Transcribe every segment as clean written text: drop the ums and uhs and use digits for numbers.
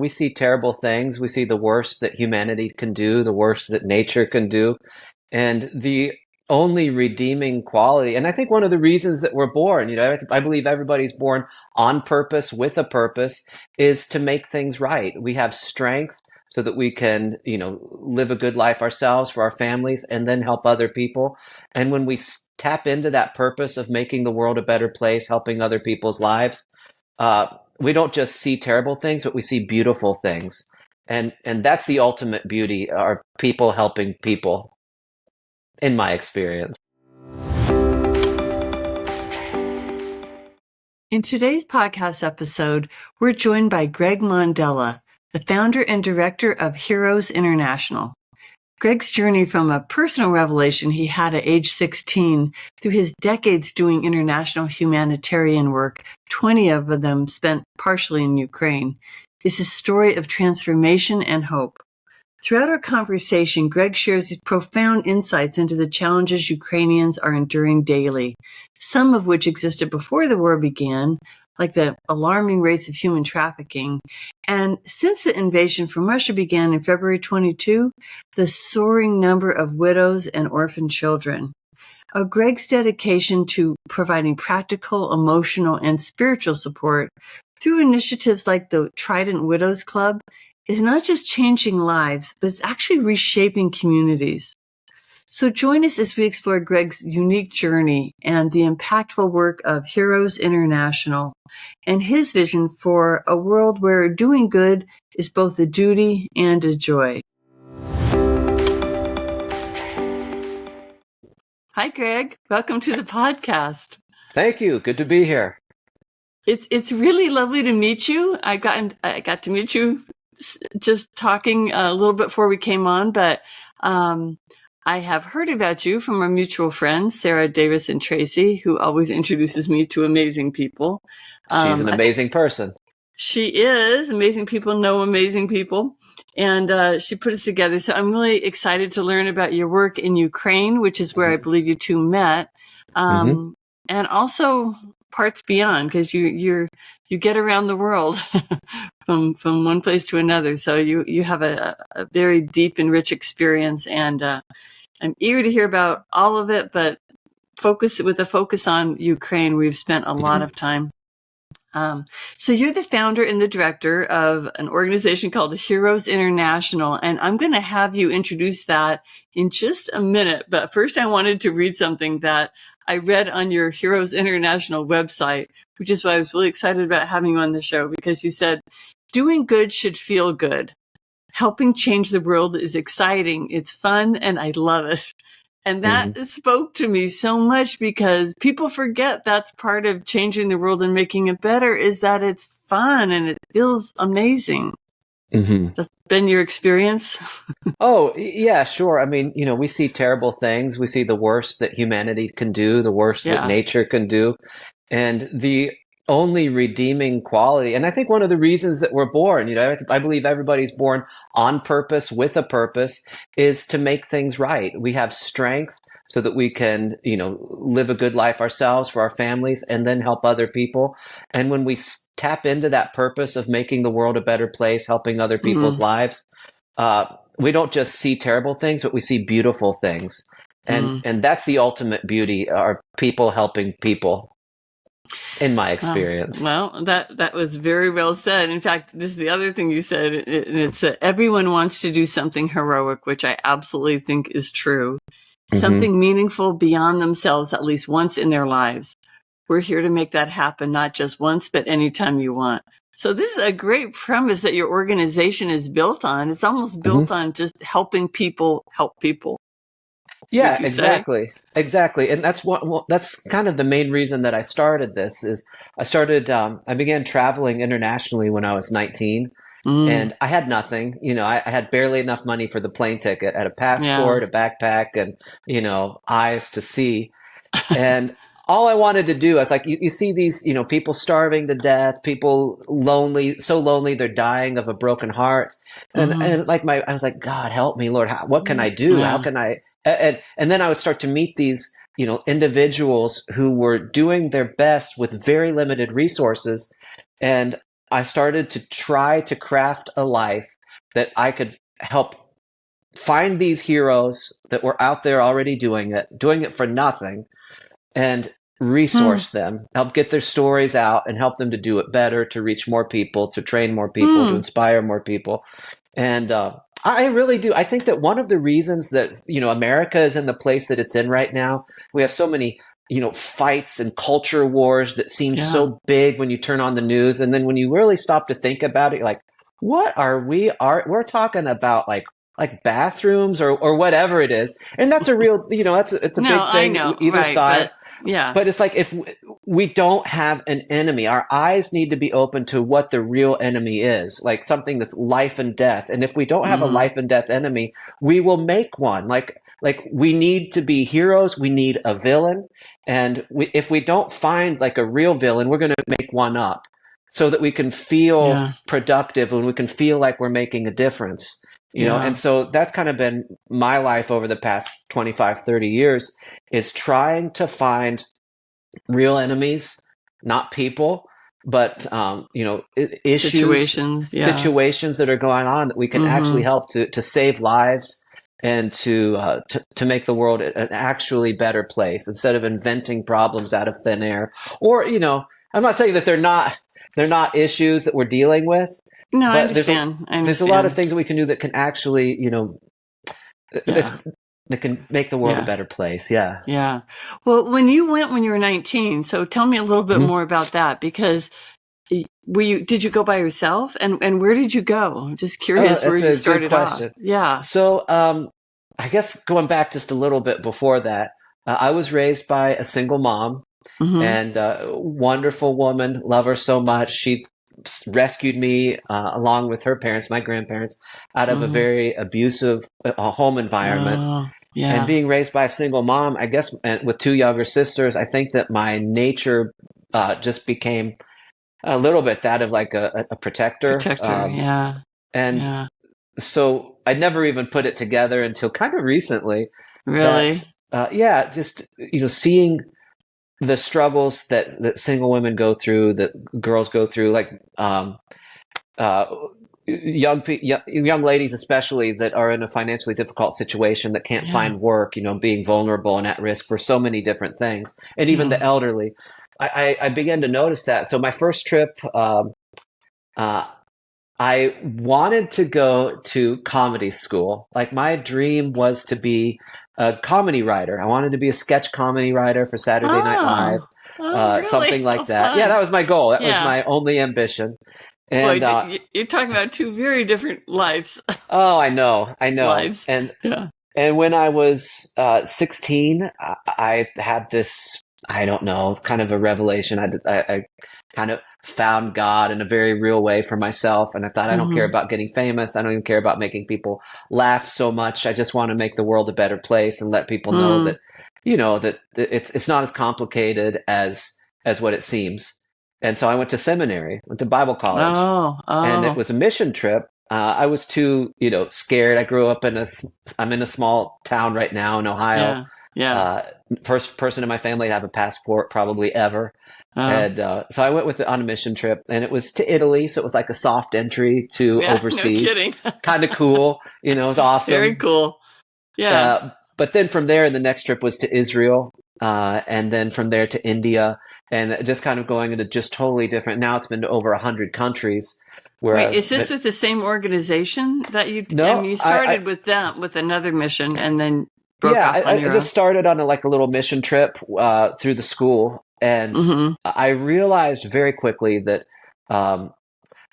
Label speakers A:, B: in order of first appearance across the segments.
A: we see terrible things. We see the worst that humanity can do, the worst that nature can do. And the only redeeming quality, and I think one of the reasons that we're born, I believe everybody's born on purpose with a purpose, is to make things right. We have strength so that we can, live a good life ourselves, for our families, and then help other people. And when we tap into that purpose of making the world a better place, helping other people's lives, we don't just see terrible things, but we see beautiful things. And that's the ultimate beauty, are people helping people, in my experience.
B: In today's podcast episode, we're joined by Gregg Montella, the founder and director of Heroes International. Gregg's journey from a personal revelation he had at age 16 through his decades doing international humanitarian work, 20 of them spent partially in Ukraine, is a story of transformation and hope. Throughout our conversation, Gregg shares his profound insights into the challenges Ukrainians are enduring daily, some of which existed before the war began, like the alarming rates of human trafficking. And since the invasion from Russia began in February 22, the soaring number of widows and orphan children. Gregg's dedication to providing practical, emotional, and spiritual support through initiatives like the Trident Widows Club is not just changing lives, but it's actually reshaping communities. So join us as we explore Gregg's unique journey and the impactful work of Heroes International and his vision for a world where doing good is both a duty and a joy. Hi, Gregg. Welcome to the podcast.
A: Thank you. Good to be here.
B: It's really lovely to meet you. I got to meet you just talking a little bit before we came on, but I have heard about you from our mutual friends, Sarah Davis and Tracy, who always introduces me to amazing people.
A: She's an amazing person.
B: She is. Amazing people know amazing people. And she put us together. So I'm really excited to learn about your work in Ukraine, which is where I believe you two met. And also parts beyond, because you get around the world from one place to another. So you have a very deep and rich experience, and I'm eager to hear about all of it, but with a focus on Ukraine, we've spent a lot of time. So you're the founder and the director of an organization called Heroes International, and I'm going to have you introduce that in just a minute. But first, I wanted to read something that I read on your Heroes International website, which is why I was really excited about having you on the show, because you said, doing good should feel good. Helping change the world is exciting. It's fun, and I love it. And that spoke to me so much, because people forget that's part of changing the world and making it better, is that it's fun and it feels amazing. That's been your experience?
A: Oh, yeah, sure. I mean, we see terrible things. We see the worst that humanity can do, the worst that nature can do. And the only redeeming quality, and I think one of the reasons that we're born, I believe everybody's born on purpose with a purpose, is to make things right. We have strength so that we can, live a good life ourselves, for our families, and then help other people. And when we tap into that purpose of making the world a better place, helping other people's lives, we don't just see terrible things, but we see beautiful things. And that's the ultimate beauty, are people helping people, in my experience.
B: Well, that was very well said. In fact, this is the other thing you said, and it's everyone wants to do something heroic, which I absolutely think is true. Something meaningful beyond themselves, at least once in their lives. We're here to make that happen, not just once, but anytime you want. So this is a great premise that your organization is built on. It's almost built on just helping people help people.
A: Yeah, exactly. Exactly. And that's kind of the main reason that I started this. I began traveling internationally when I was 19, and I had nothing. I had barely enough money for the plane ticket. I had a passport, a backpack, and, eyes to see. And all I wanted to do, I was like, you see these, people starving to death, people lonely, so lonely, they're dying of a broken heart. And like I was like, God, help me, Lord, what can I do? How can I, and then I would start to meet these, individuals who were doing their best with very limited resources. And I started to try to craft a life that I could help find these heroes that were out there already doing it for nothing, and
B: Hmm.
A: resource them, help get their stories out and help them to do it better, to reach more people, to train more people, to
B: Hmm.
A: inspire more people. And I really do. I think that one of the reasons that, America is in the place that it's in right now, we have so many, fights and culture wars that seem
B: Yeah.
A: so big when you turn on the news. And then when you really stop to think about it, you're like, what are we're talking about like bathrooms or whatever it is. And that's a real, it's a
B: No,
A: big
B: I
A: thing
B: know.
A: either
B: Right.
A: side.
B: But yeah.
A: But it's like if we don't have an enemy, our eyes need to be open to what the real enemy is, like something that's life and death. And if we don't have a
B: Hmm.
A: life and death enemy, we will make one. Like we need to be heroes. We need a villain, and if we don't find like a real villain, we're going to make one up so that we can feel
B: Yeah.
A: productive and we can feel like we're making a difference. And
B: Yeah.
A: so that's kind of been my life over the past 25, 30 years, is trying to find real enemies, not people, but issues,
B: Situations. Yeah.
A: situations that are going on that we can actually
B: Hmm.
A: help to save lives and to make the world an actually better place instead of inventing problems out of thin air. Or I'm not saying that they're not issues that we're dealing with,
B: No, I
A: but
B: understand. I
A: there's a lot of
B: understand.
A: things that we can do that can actually it's
B: Yeah.
A: that can make the world a
B: Yeah.
A: better place. Yeah.
B: Yeah. Well, when you went when you were 19, so tell me a little bit
A: Mhm.
B: more about that because did you go by yourself and where did you go? I'm just curious where
A: That's
B: you
A: a good
B: started off.
A: question.
B: Yeah.
A: So, I guess going back just a little bit before that, I was raised by a single mom
B: Hmm.
A: and wonderful woman. Love her so much. She rescued me along with her parents, my grandparents, out of a
B: Hmm.
A: very abusive home environment.
B: Oh,
A: And
B: yeah.
A: being raised by a single mom, I guess, and with two younger sisters, I think that my nature just became a little bit that of like a protector.
B: Protector. Yeah.
A: And
B: Yeah.
A: so I never even put it together until kind of recently that,
B: Really?
A: yeah, just, seeing the struggles that single women go through, that girls go through, like, uh, young ladies, especially that are in a financially difficult situation that can't
B: Yeah.
A: find work, being vulnerable and at risk for so many different things, and even the
B: Yeah.
A: elderly. I began to notice that. So my first trip, uh, I wanted to go to comedy school. Like my dream was to be a comedy writer. I wanted to be a sketch comedy writer for Saturday Night Live,
B: Oh. Oh, really?
A: something
B: How
A: like that. Yeah, that
B: fun.
A: was my goal. That was
B: Yeah.
A: my only ambition.
B: Boy,
A: And
B: you're talking about two very different lives.
A: oh, I know.
B: Lives.
A: And
B: Yeah.
A: when I was 16, I had this, I don't know, kind of a revelation. I kind of found God in a very real way for myself. And I thought, I don't care
B: Hmm.
A: about getting famous. I don't even care about making people laugh so much. I just want to make the world a better place and let people know
B: Hmm.
A: that, that it's not as complicated as what it seems. And so I went to seminary, went to Bible college,
B: Oh.
A: and it
B: Oh.
A: was a mission trip. I was too, scared. I grew up I'm in a small town right now in Ohio.
B: Yeah. Yeah.
A: Uh, First person in my family to have a passport probably ever.
B: Oh.
A: And so I went on a mission trip, and it was to Italy. So it was like a soft entry to
B: Yeah. No
A: overseas.
B: kidding.
A: Kind of cool. It was
B: Very
A: awesome.
B: cool. Yeah.
A: But then from there, the next trip was to Israel, and then from there to India, and just kind of going into just totally different. Now it's been to over 100 countries where
B: Wait,
A: I've
B: is this
A: been.
B: with the same organization that I mean,
A: No,
B: you
A: I
B: started with them with another mission and then broke
A: yeah,
B: off on
A: I
B: your
A: just
B: own?
A: started on like a little mission trip through the school, and
B: Hmm.
A: I realized very quickly that um,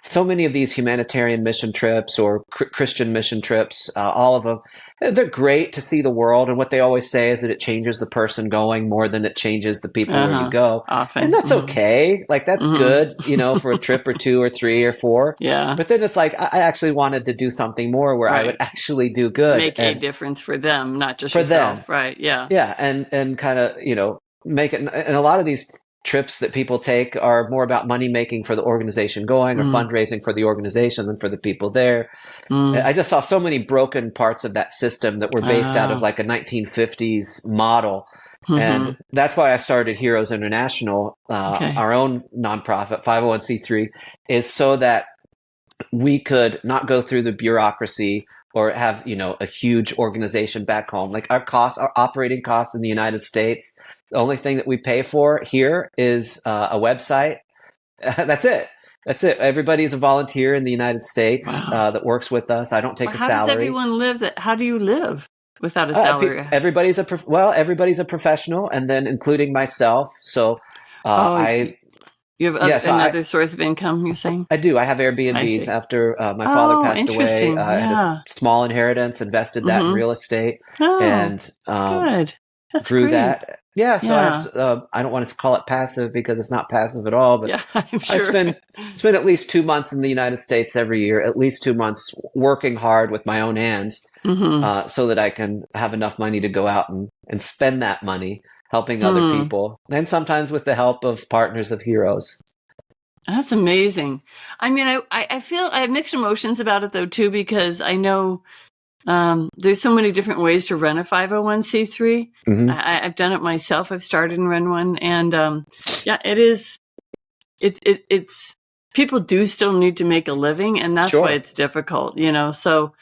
A: so many of these humanitarian mission trips or Christian mission trips, all of them, they're great to see the world. And what they always say is that it changes the person going more than it changes the people where you
B: Uh-huh.
A: go. And
B: Often.
A: that's
B: Hmm.
A: okay. Like, that's
B: Hmm.
A: good, for a trip or two or three or four.
B: Yeah.
A: But then it's like, I actually wanted to do something more where I would
B: Right.
A: actually do good.
B: Make a
A: And
B: difference for them, not just
A: for them,
B: yourself. Right. Yeah.
A: yeah, and kind of make it. And a lot of these trips that people take are more about money making for the organization going or
B: Mm.
A: fundraising for the organization than for the people there.
B: Mm.
A: I just saw so many broken parts of that system that were based out of
B: Oh.
A: like a 1950s model And that's why I started Heroes International,
B: Okay.
A: our own nonprofit, 501c3, is so that we could not go through the bureaucracy or have, a huge organization back home. Like our operating costs in the United States, the only thing that we pay for here is a website. That's it. That's it. Everybody's a volunteer in the United States that works with us. I don't take a salary.
B: How does everyone live? How do you live without a salary?
A: Everybody's a professional, and then including myself. So
B: you have another source of income, you're saying?
A: I do. I have Airbnbs after my father passed away. I had a small inheritance, invested that in real estate, and
B: good. That's
A: grew
B: great.
A: that. Yeah, so I have, I don't want to call it passive because it's not passive at all, but
B: I'm sure.
A: I spend at least 2 months in the United States every year, at least 2 months working hard with my own hands, so that I can have enough money to go out and spend that money helping other people, and sometimes with the help of partners of Heroes.
B: That's amazing. I mean, I feel I have mixed emotions about it though too, because I know there's so many different ways to run a 501c3. I've done it myself. I've started and run one, and it is. It's people do still need to make a living, and that's why it's difficult. So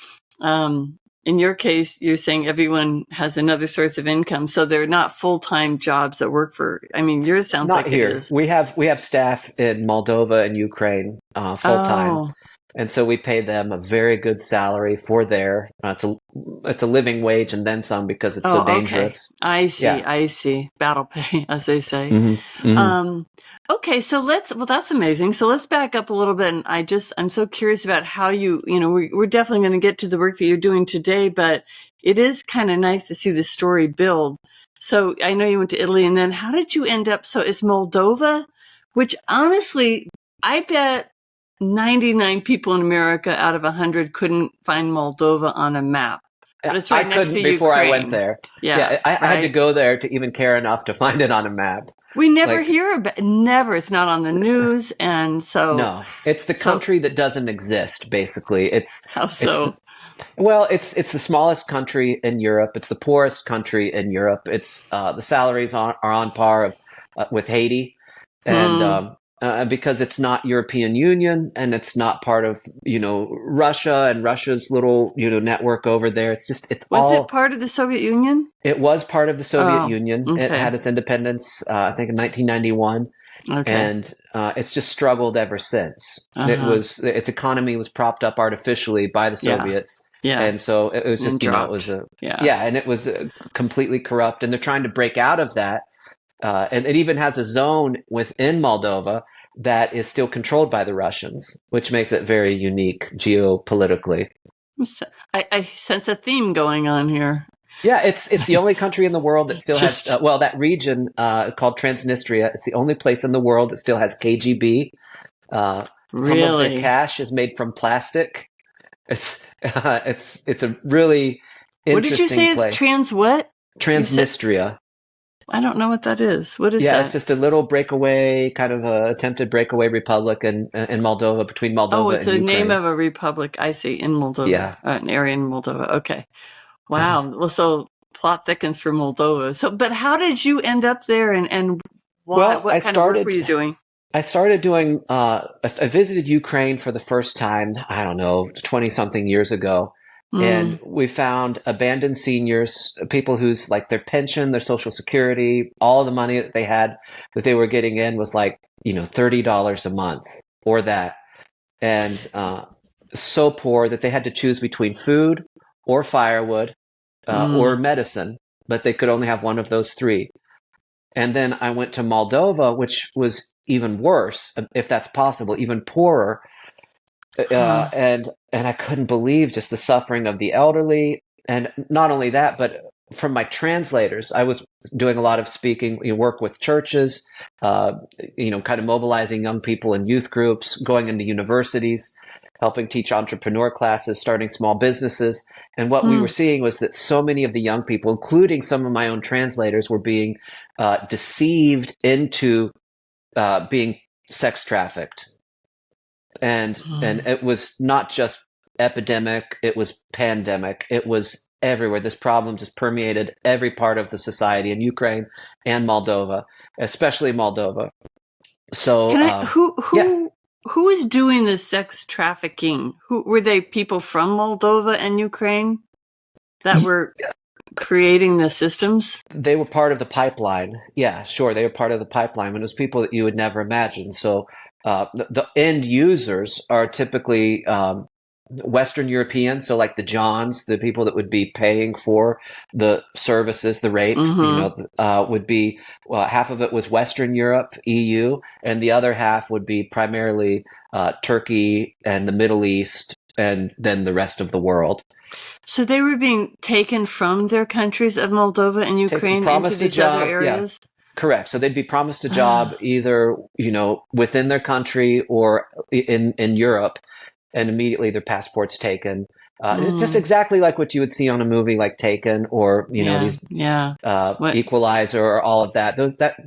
B: in your case, you're saying everyone has another source of income, so they're not full-time jobs that work for. I mean, yours sounds
A: not
B: like
A: here.
B: It is.
A: We have staff in Moldova and Ukraine full-time. And so we pay them a very good salary for it's a living wage and then some because it's so dangerous.
B: Okay. I see. Battle pay, as they say. Okay, so that's amazing. So let's back up a little bit. And I'm so curious about how we're definitely going to get to the work that you're doing today, but it is kind of nice to see the story build. So I know you went to Italy, and then how did you end up? So it's Moldova, which honestly, I bet 99 people in America out of 100 couldn't find Moldova on a map. But it's right next to Ukraine.
A: Before I went there. I had to go there to even care enough to find it on a map.
B: We never hear about it. Never. It's not on the news. And so.
A: No, it's the country that doesn't exist, basically.
B: How so?
A: It's the smallest country in Europe. It's the poorest country in Europe. It's the salaries are on par with Haiti. And because it's not European Union and it's not part of, Russia and Russia's little, network over there. Was
B: it part of the Soviet Union?
A: It was part of the Soviet Union. Okay. It had its independence, I think in 1991. Okay. And it's just struggled ever since. Its economy was propped up artificially by the Soviets. Yeah. And so it was just, and it was completely corrupt, and they're trying to break out of that. And it even has a zone within Moldova that is still controlled by the Russians, which makes it very unique geopolitically.
B: I sense a theme going on here.
A: Yeah, it's the only country in the world that still has that region called Transnistria. It's the only place in the world that still has KGB. Some of their cash is made from plastic. It's a really interesting
B: What did you say?
A: place.
B: It's trans what?
A: Transnistria.
B: I don't know what that is. What is that?
A: Yeah, it's just a little breakaway, kind of a attempted breakaway republic in Moldova, between Moldova and Ukraine.
B: Oh, it's the name of a republic, I see, in Moldova. Yeah. An area in Moldova. Okay. Wow. Well, so plot thickens for Moldova. So, but how did you end up there, and what kind of work were you doing?
A: I started doing, I visited Ukraine for the first time, I don't know, 20-something years ago. And we found abandoned seniors, people whose their pension, their Social Security, all the money that they were getting in was $30 a month or that. And so poor that they had to choose between food or firewood or medicine, but they could only have one of those three. And then I went to Moldova, which was even worse, if that's possible, even poorer. And I couldn't believe just the suffering of the elderly. And not only that, but from my translators, I was doing a lot of speaking, work with churches, kind of mobilizing young people in youth groups, going into universities, helping teach entrepreneur classes, starting small businesses. And what we were seeing was that so many of the young people, including some of my own translators, were being deceived into being sex trafficked. And it was not just epidemic. It was pandemic. It was everywhere. This problem just permeated every part of the society in Ukraine and Moldova, especially Moldova. So,
B: Can I,
A: yeah,
B: who is doing the sex trafficking? Who were they? People from Moldova and Ukraine that were creating the systems?
A: they were part of the pipeline. Yeah, sure. They were part of the pipeline. And it was people that you would never imagine. So, the end users are typically Western European, so like the Johns, the people that would be paying for the services, the rape, would be half of it was Western Europe, EU, and the other half would be primarily Turkey and the Middle East, and then the rest of the world.
B: So they were being taken from their countries of Moldova and Ukraine into these other areas?
A: Yeah, correct. So they'd be promised a job either, within their country or in Europe, and immediately their passports taken. It's just exactly like what you would see on a movie like Taken or Equalizer or all of that.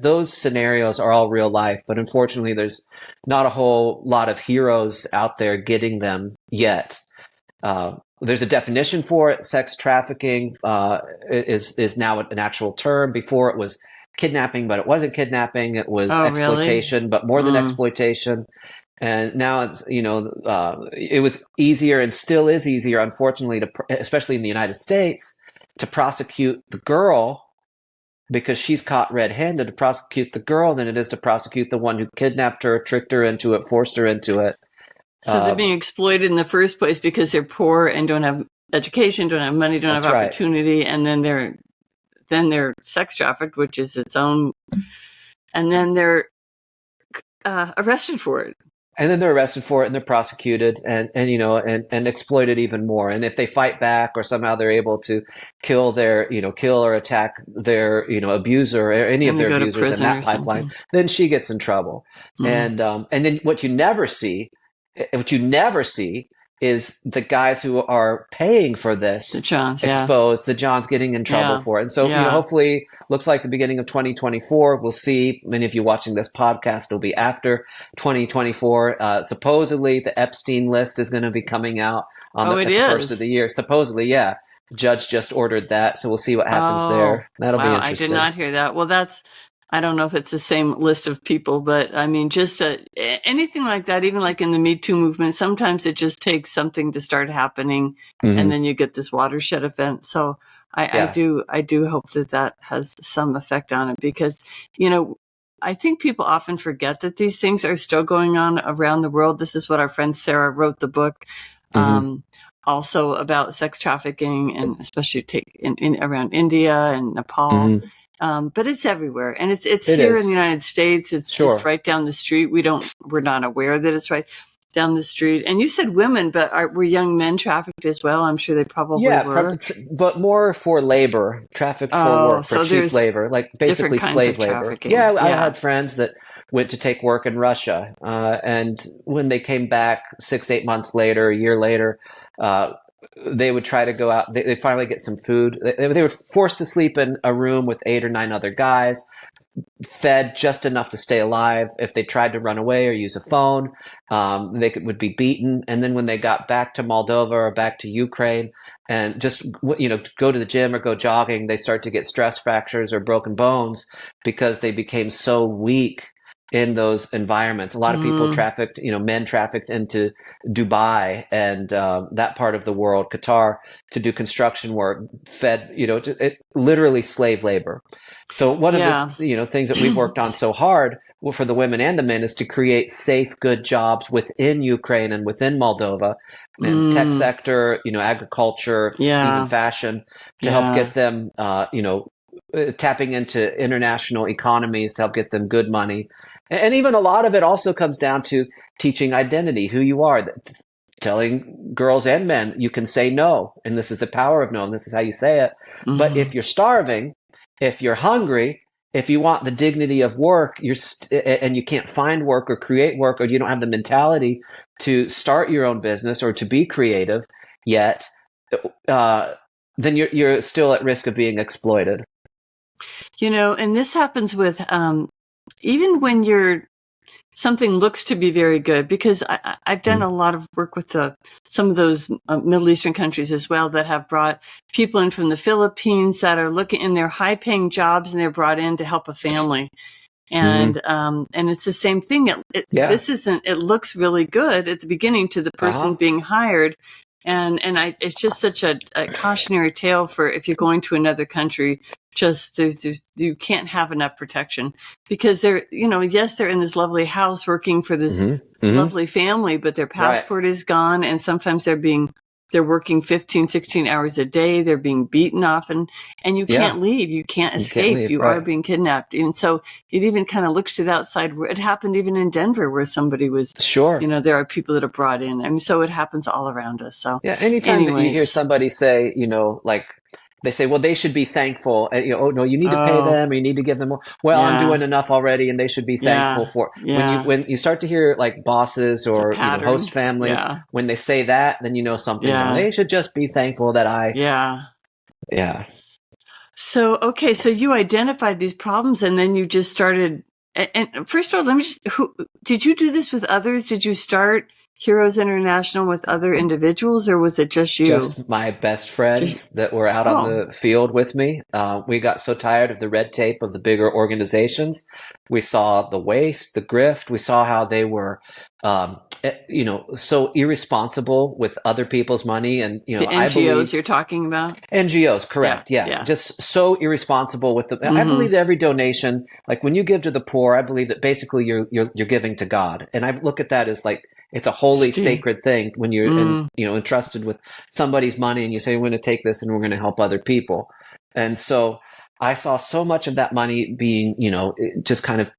A: Those scenarios are all real life, but unfortunately, there's not a whole lot of heroes out there getting them yet. There's a definition for it. Sex trafficking is now an actual term. Before it was kidnapping, but it wasn't kidnapping. It was exploitation, really? But more than exploitation. And now it's, it was easier and still is easier, unfortunately, especially in the United States, to prosecute the girl because she's caught red-handed, to prosecute the girl than it is to prosecute the one who kidnapped her, tricked her into it, forced her into it.
B: So they're being exploited in the first place because they're poor and don't have education, don't have money, don't have opportunity, right. And then they're sex trafficked, which is its own, and then they're arrested for it.
A: And then they're arrested for it, and they're prosecuted, and exploited even more. And if they fight back, or somehow they're able to kill or attack their abuser or any of their abusers in that pipeline, then she gets in trouble. Mm-hmm. And then what you never see is the guys who are paying for this
B: the Johns
A: getting in trouble for it. And so, hopefully, looks like the beginning of 2024, we'll see. Many of you watching this podcast will be after 2024. Supposedly, the Epstein list is going to be coming out at the first of the year. Supposedly, yeah. Judge just ordered that, so we'll see what happens there. That'll be interesting.
B: I did not hear that. Well, I don't know if it's the same list of people, but I mean, just anything like that, even like in the Me Too movement, sometimes it just takes something to start happening, and then you get this watershed event. So I do hope that has some effect on it, because, I think people often forget that these things are still going on around the world. This is what our friend Sarah wrote the book, also about sex trafficking, and especially around India and Nepal. But it's everywhere, and it's here in the United States. It's just right down the street. We're not aware that it's right down the street. And you said women, but were young men trafficked as well? I'm sure they probably were.
A: But more for labor, trafficked for work, for cheap labor, like basically slave labor. Yeah, I had friends that went to take work in Russia, and when they came back 6-8 months later, a year later, they would try to go out. They finally get some food. They were forced to sleep in a room with 8 or 9 other guys, fed just enough to stay alive. If they tried to run away or use a phone, would be beaten. And then when they got back to Moldova or back to Ukraine and just go to the gym or go jogging, they start to get stress fractures or broken bones because they became so weak in those environments. A lot of people men trafficked into Dubai and that part of the world, Qatar, to do construction work, fed, literally slave labor. So one of the things that we've worked on so hard for the women and the men is to create safe, good jobs within Ukraine and within Moldova, and tech sector, agriculture, even fashion, to help get them, tapping into international economies to help get them good money. And even a lot of it also comes down to teaching identity, who you are, telling girls and men, you can say no, and this is the power of no, and this is how you say it. But if you're starving, if you're hungry, if you want the dignity of work, and you can't find work or create work, or you don't have the mentality to start your own business or to be creative yet, then you're still at risk of being exploited.
B: And this happens with even when you're something looks to be very good, because I've done a lot of work with some of those Middle Eastern countries as well that have brought people in from the Philippines that are looking in their high-paying jobs, and they're brought in to help a family. And it's the same thing. This isn't. It looks really good at the beginning to the person being hired, and it's just such a cautionary tale for if you're going to another country. Just you can't have enough protection, because they're, yes, they're in this lovely house working for this lovely family, but their passport is gone, and sometimes they're working 15, 16 hours a day. They're being beaten often, and you can't leave. You can't escape. You are being kidnapped. And so it even kind of looks to the outside. It happened even in Denver, where somebody was, there are people that are brought in. I mean, so it happens all around us. So
A: anytime that you hear somebody say, like, they say, well, they should be thankful. Oh, no, you need to pay them, or you need to give them more. Well, I'm doing enough already, and they should be thankful for it. When you start to hear like bosses or host families, when they say that, then you know something. They should just be thankful that
B: So, okay, so you identified these problems, and then you just started. And first of all, did you do this with others? Did you start Heroes International with other individuals, or was it just you?
A: Just my best friends that were out on the field with me. We got so tired of the red tape of the bigger organizations. We saw the waste, the grift. We saw how they were, so irresponsible with other people's money. And,
B: the NGOs you're talking about?
A: NGOs, correct. Yeah. Just so irresponsible with them. I believe that every donation, like when you give to the poor, I believe that basically you're giving to God. And I look at that as like, it's a holy, sacred thing when you're entrusted with somebody's money, and you say, we're going to take this and we're going to help other people. And so I saw so much of that money being, just kind of,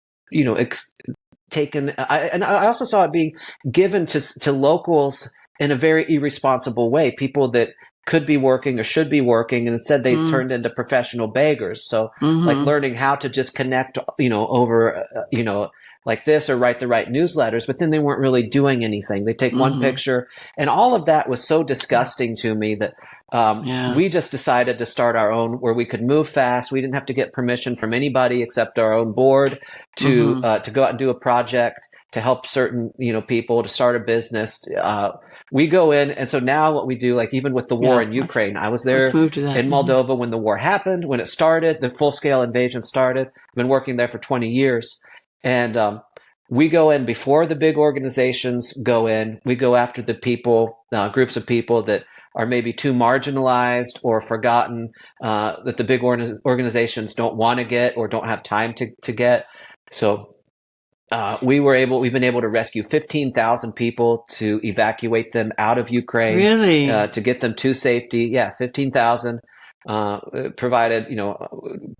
A: taken. And I also saw it being given to locals in a very irresponsible way, people that could be working or should be working, and instead they turned into professional beggars. So like learning how to just connect, over, like this, or write the right newsletters, but then they weren't really doing anything. They take one picture, and all of that was so disgusting to me that we just decided to start our own, where we could move fast. We didn't have to get permission from anybody except our own board to go out and do a project to help certain, people, to start a business. We go in, and so now what we do, like even with the war in Ukraine, I was there in Moldova when the war happened, when it started, the full-scale invasion started. I've been working there for 20 years. And we go in before the big organizations go in. We go after the people, groups of people that are maybe too marginalized or forgotten, that the big organizations don't want to get or don't have time to get. So we've been able to rescue 15,000 people, to evacuate them out of Ukraine,
B: really,
A: to get them to safety. Yeah, 15,000. Provided,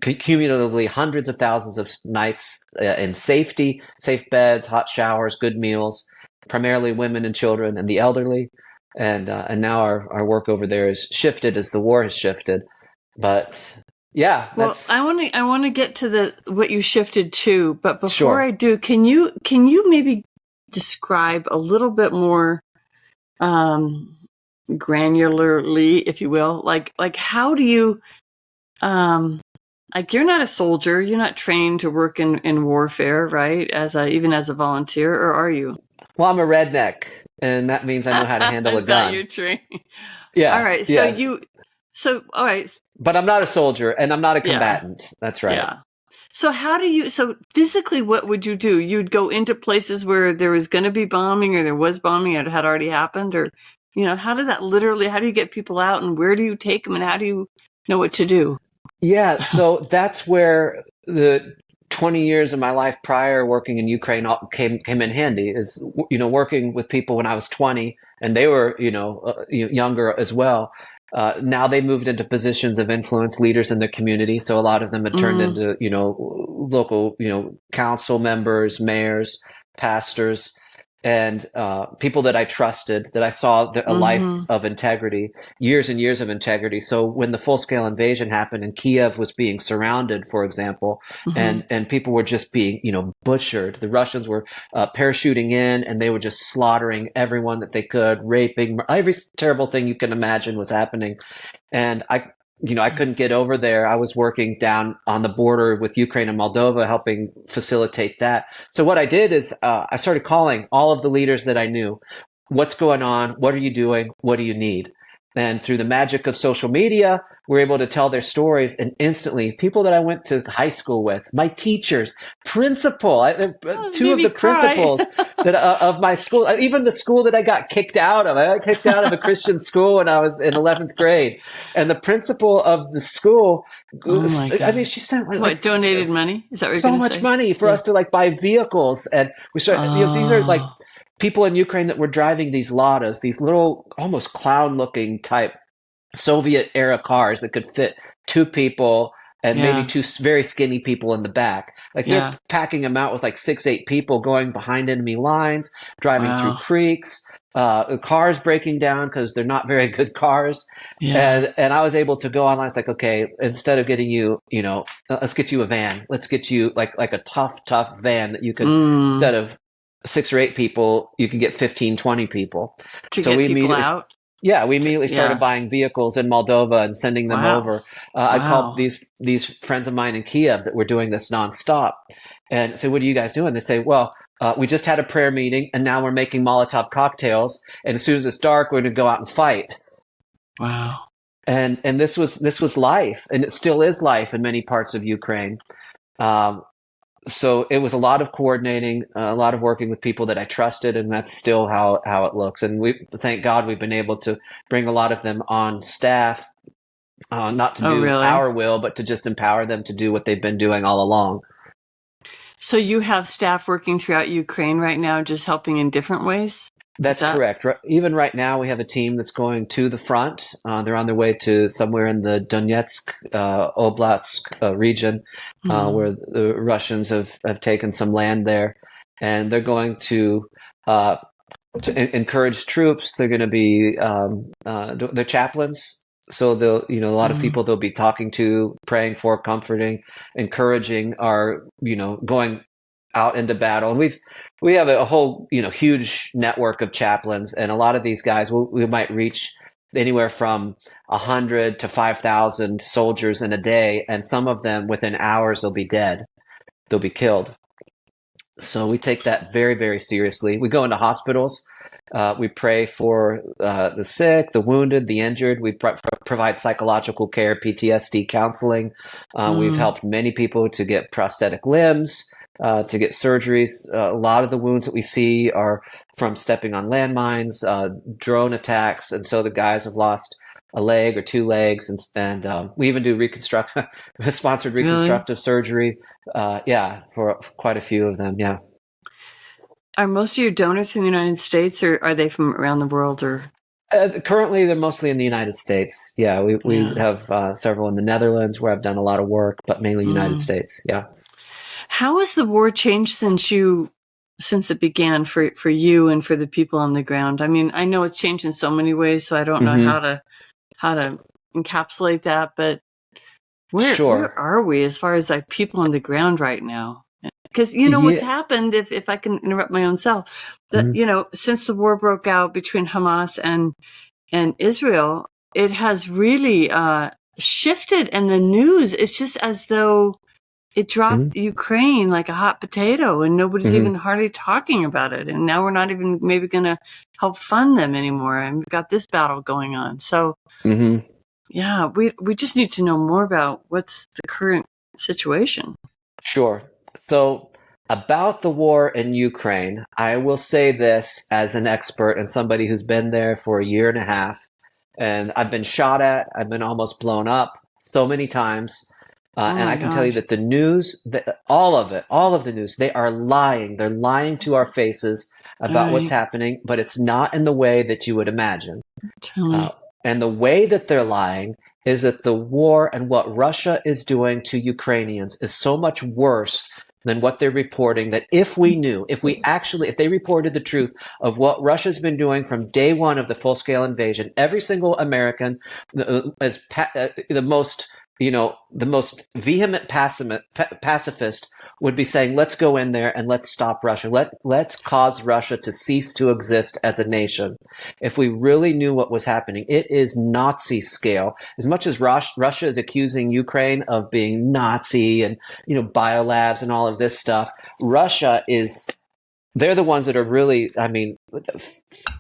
A: cumulatively hundreds of thousands of nights in safety, safe beds, hot showers, good meals, primarily women and children and the elderly. And now our work over there is shifted as the war has shifted. But
B: I want to get to what you shifted to. But before I do, can you maybe describe a little bit more granularly, if you will, like how do you, like you're not a soldier, you're not trained to work in warfare, right? Even as a volunteer, or are you?
A: Well, I'm a redneck, and that means I know how to handle a gun.
B: You're trained.
A: Yeah.
B: All right. All right.
A: But I'm not a soldier, and I'm not a combatant. That's right.
B: Yeah. So physically, what would you do? You'd go into places where there was going to be bombing, or there was bombing, or it had already happened, or how do you get people out, and where do you take them, and how do you know what to do?
A: Yeah, so that's where the 20 years of my life prior working in Ukraine came in handy, is, working with people when I was 20, and they were, younger as well. Now they moved into positions of influence, leaders in the community. So a lot of them had turned into, local, council members, mayors, pastors, and people that I trusted, that I saw a life of integrity, years and years of integrity. So when the full-scale invasion happened and Kiev was being surrounded, for example, and people were just being, butchered, the Russians were parachuting in, and they were just slaughtering everyone that they could, raping, every terrible thing you can imagine was happening. And I couldn't get over there. I was working down on the border with Ukraine and Moldova, helping facilitate that. So what I did is I started calling all of the leaders that I knew. What's going on? What are you doing? What do you need? And through the magic of social media, we're able to tell their stories. And instantly, people that I went to high school with, my teachers, two of the principals of my school, even the school that I got kicked out of. I got kicked out of a Christian school when I was in 11th grade. And the principal of the school, she sent
B: donated money? Is that what you're
A: so much money for us to buy vehicles. And we started, these are people in Ukraine that were driving these Ladas, these little, almost clown-looking type Soviet-era cars that could fit two people and maybe two very skinny people in the back. They're packing them out with 6-8 people going behind enemy lines, driving through creeks, cars breaking down because they're not very good cars. Yeah. And I was able to go online. It's okay, instead of getting you, let's get you a van. Let's get you like a tough van that you could, instead of 6 or 8 people, you can get 15, 20 people.
B: So we immediately out?
A: Yeah, we immediately started buying vehicles in Moldova and sending them over. I called these friends of mine in Kiev that were doing this nonstop and say, what are you guys doing? They say, well, we just had a prayer meeting and now we're making Molotov cocktails. And as soon as it's dark, we're going to go out and fight.
B: Wow.
A: And this was life, and it still is life in many parts of Ukraine. So it was a lot of coordinating, a lot of working with people that I trusted, and that's still how it looks. And thank God we've been able to bring a lot of them on staff, not to do our will, but to just empower them to do what they've been doing all along.
B: So you have staff working throughout Ukraine right now, just helping in different ways?
A: That's correct. Even right now, we have a team that's going to the front. They're on their way to somewhere in the Donetsk Oblast region, where the Russians have taken some land there, and they're going to encourage troops. They're going to be they're chaplains, so they'll a lot of people they'll be talking to, praying for, comforting, encouraging, are going out into battle. And we have a whole huge network of chaplains, and a lot of these guys we might reach anywhere from 100 to 5,000 soldiers in a day, and some of them within hours they'll be dead, they'll be killed. So we take that very, very seriously. We go into hospitals, we pray for the sick, the wounded, the injured. We provide psychological care, PTSD counseling. We've helped many people to get prosthetic limbs, to get surgeries. A lot of the wounds that we see are from stepping on landmines, drone attacks, and so the guys have lost a leg or 2 legs, and we even do sponsored reconstructive surgery. For quite a few of them. Yeah.
B: Are most of your donors from the United States, or are they from around the world? Or
A: currently, they're mostly in the United States. Yeah, we have several in the Netherlands where I've done a lot of work, but mainly United States. Yeah.
B: How has the war changed since it began for you and for the people on the ground? I mean, I know it's changed in so many ways, so I don't know how to encapsulate that. But where are we as far as people on the ground right now? Because what's happened, if I can interrupt my own self, that since the war broke out between Hamas and Israel, it has really shifted. And the news, it's just as though it dropped Ukraine like a hot potato, and nobody's even hardly talking about it. And now we're not even maybe going to help fund them anymore. And we've got this battle going on. So, we just need to know more about what's the current situation.
A: Sure. So about the war in Ukraine, I will say this as an expert and somebody who's been there for a year and a half, and I've been shot at, I've been almost blown up so many times. And I can tell you that the news, all of the news, they are lying. They're lying to our faces about what's happening, but it's not in the way that you would imagine. And the way that they're lying is that the war and what Russia is doing to Ukrainians is so much worse than what they're reporting, that if they reported the truth of what Russia's been doing from day one of the full-scale invasion, every single American, the most vehement pacifist would be saying, let's go in there and let's stop Russia. Let's cause Russia to cease to exist as a nation. If we really knew what was happening, it is Nazi scale. As much as Russia is accusing Ukraine of being Nazi and, biolabs and all of this stuff, they're the ones that are really,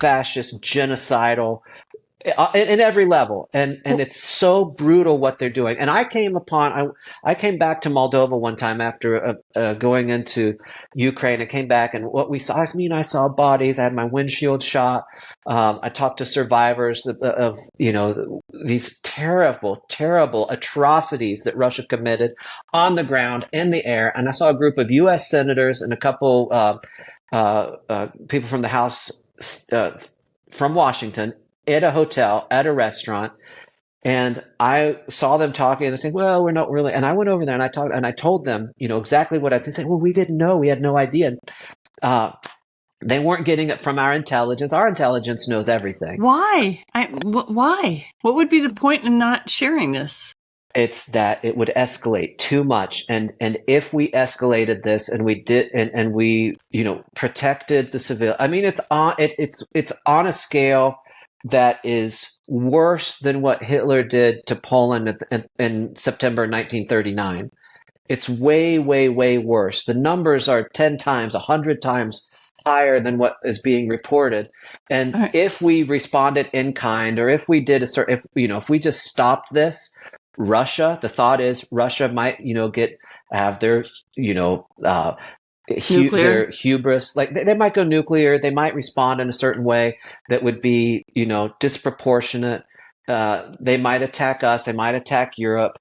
A: fascist, genocidal, in every level, and it's so brutal what they're doing. And I came back to Moldova one time after going into Ukraine. I came back, and what we saw, I saw bodies. I had my windshield shot. I talked to survivors of these terrible, terrible atrocities that Russia committed on the ground, in the air. And I saw a group of U.S. senators and a couple people from the House from Washington at a hotel, at a restaurant, and I saw them talking, and they said, well, we're not really. And I went over there and I told them, exactly what I said. Well, we didn't know. We had no idea. They weren't getting it from our intelligence. Our intelligence knows everything.
B: Why? Why? What would be the point in not sharing this?
A: It's that it would escalate too much. And if we escalated this and we did, and we, protected the civil, it's on a scale that is worse than what Hitler did to Poland in September 1939. It's way, way, way worse. The numbers are 10 times, 100 times higher than what is being reported. And right. If we responded in kind, or if we did if we just stopped this, the thought is Russia might, have their, their hubris, like they might go nuclear. They might respond in a certain way that would be, disproportionate. They might attack us. They might attack Europe.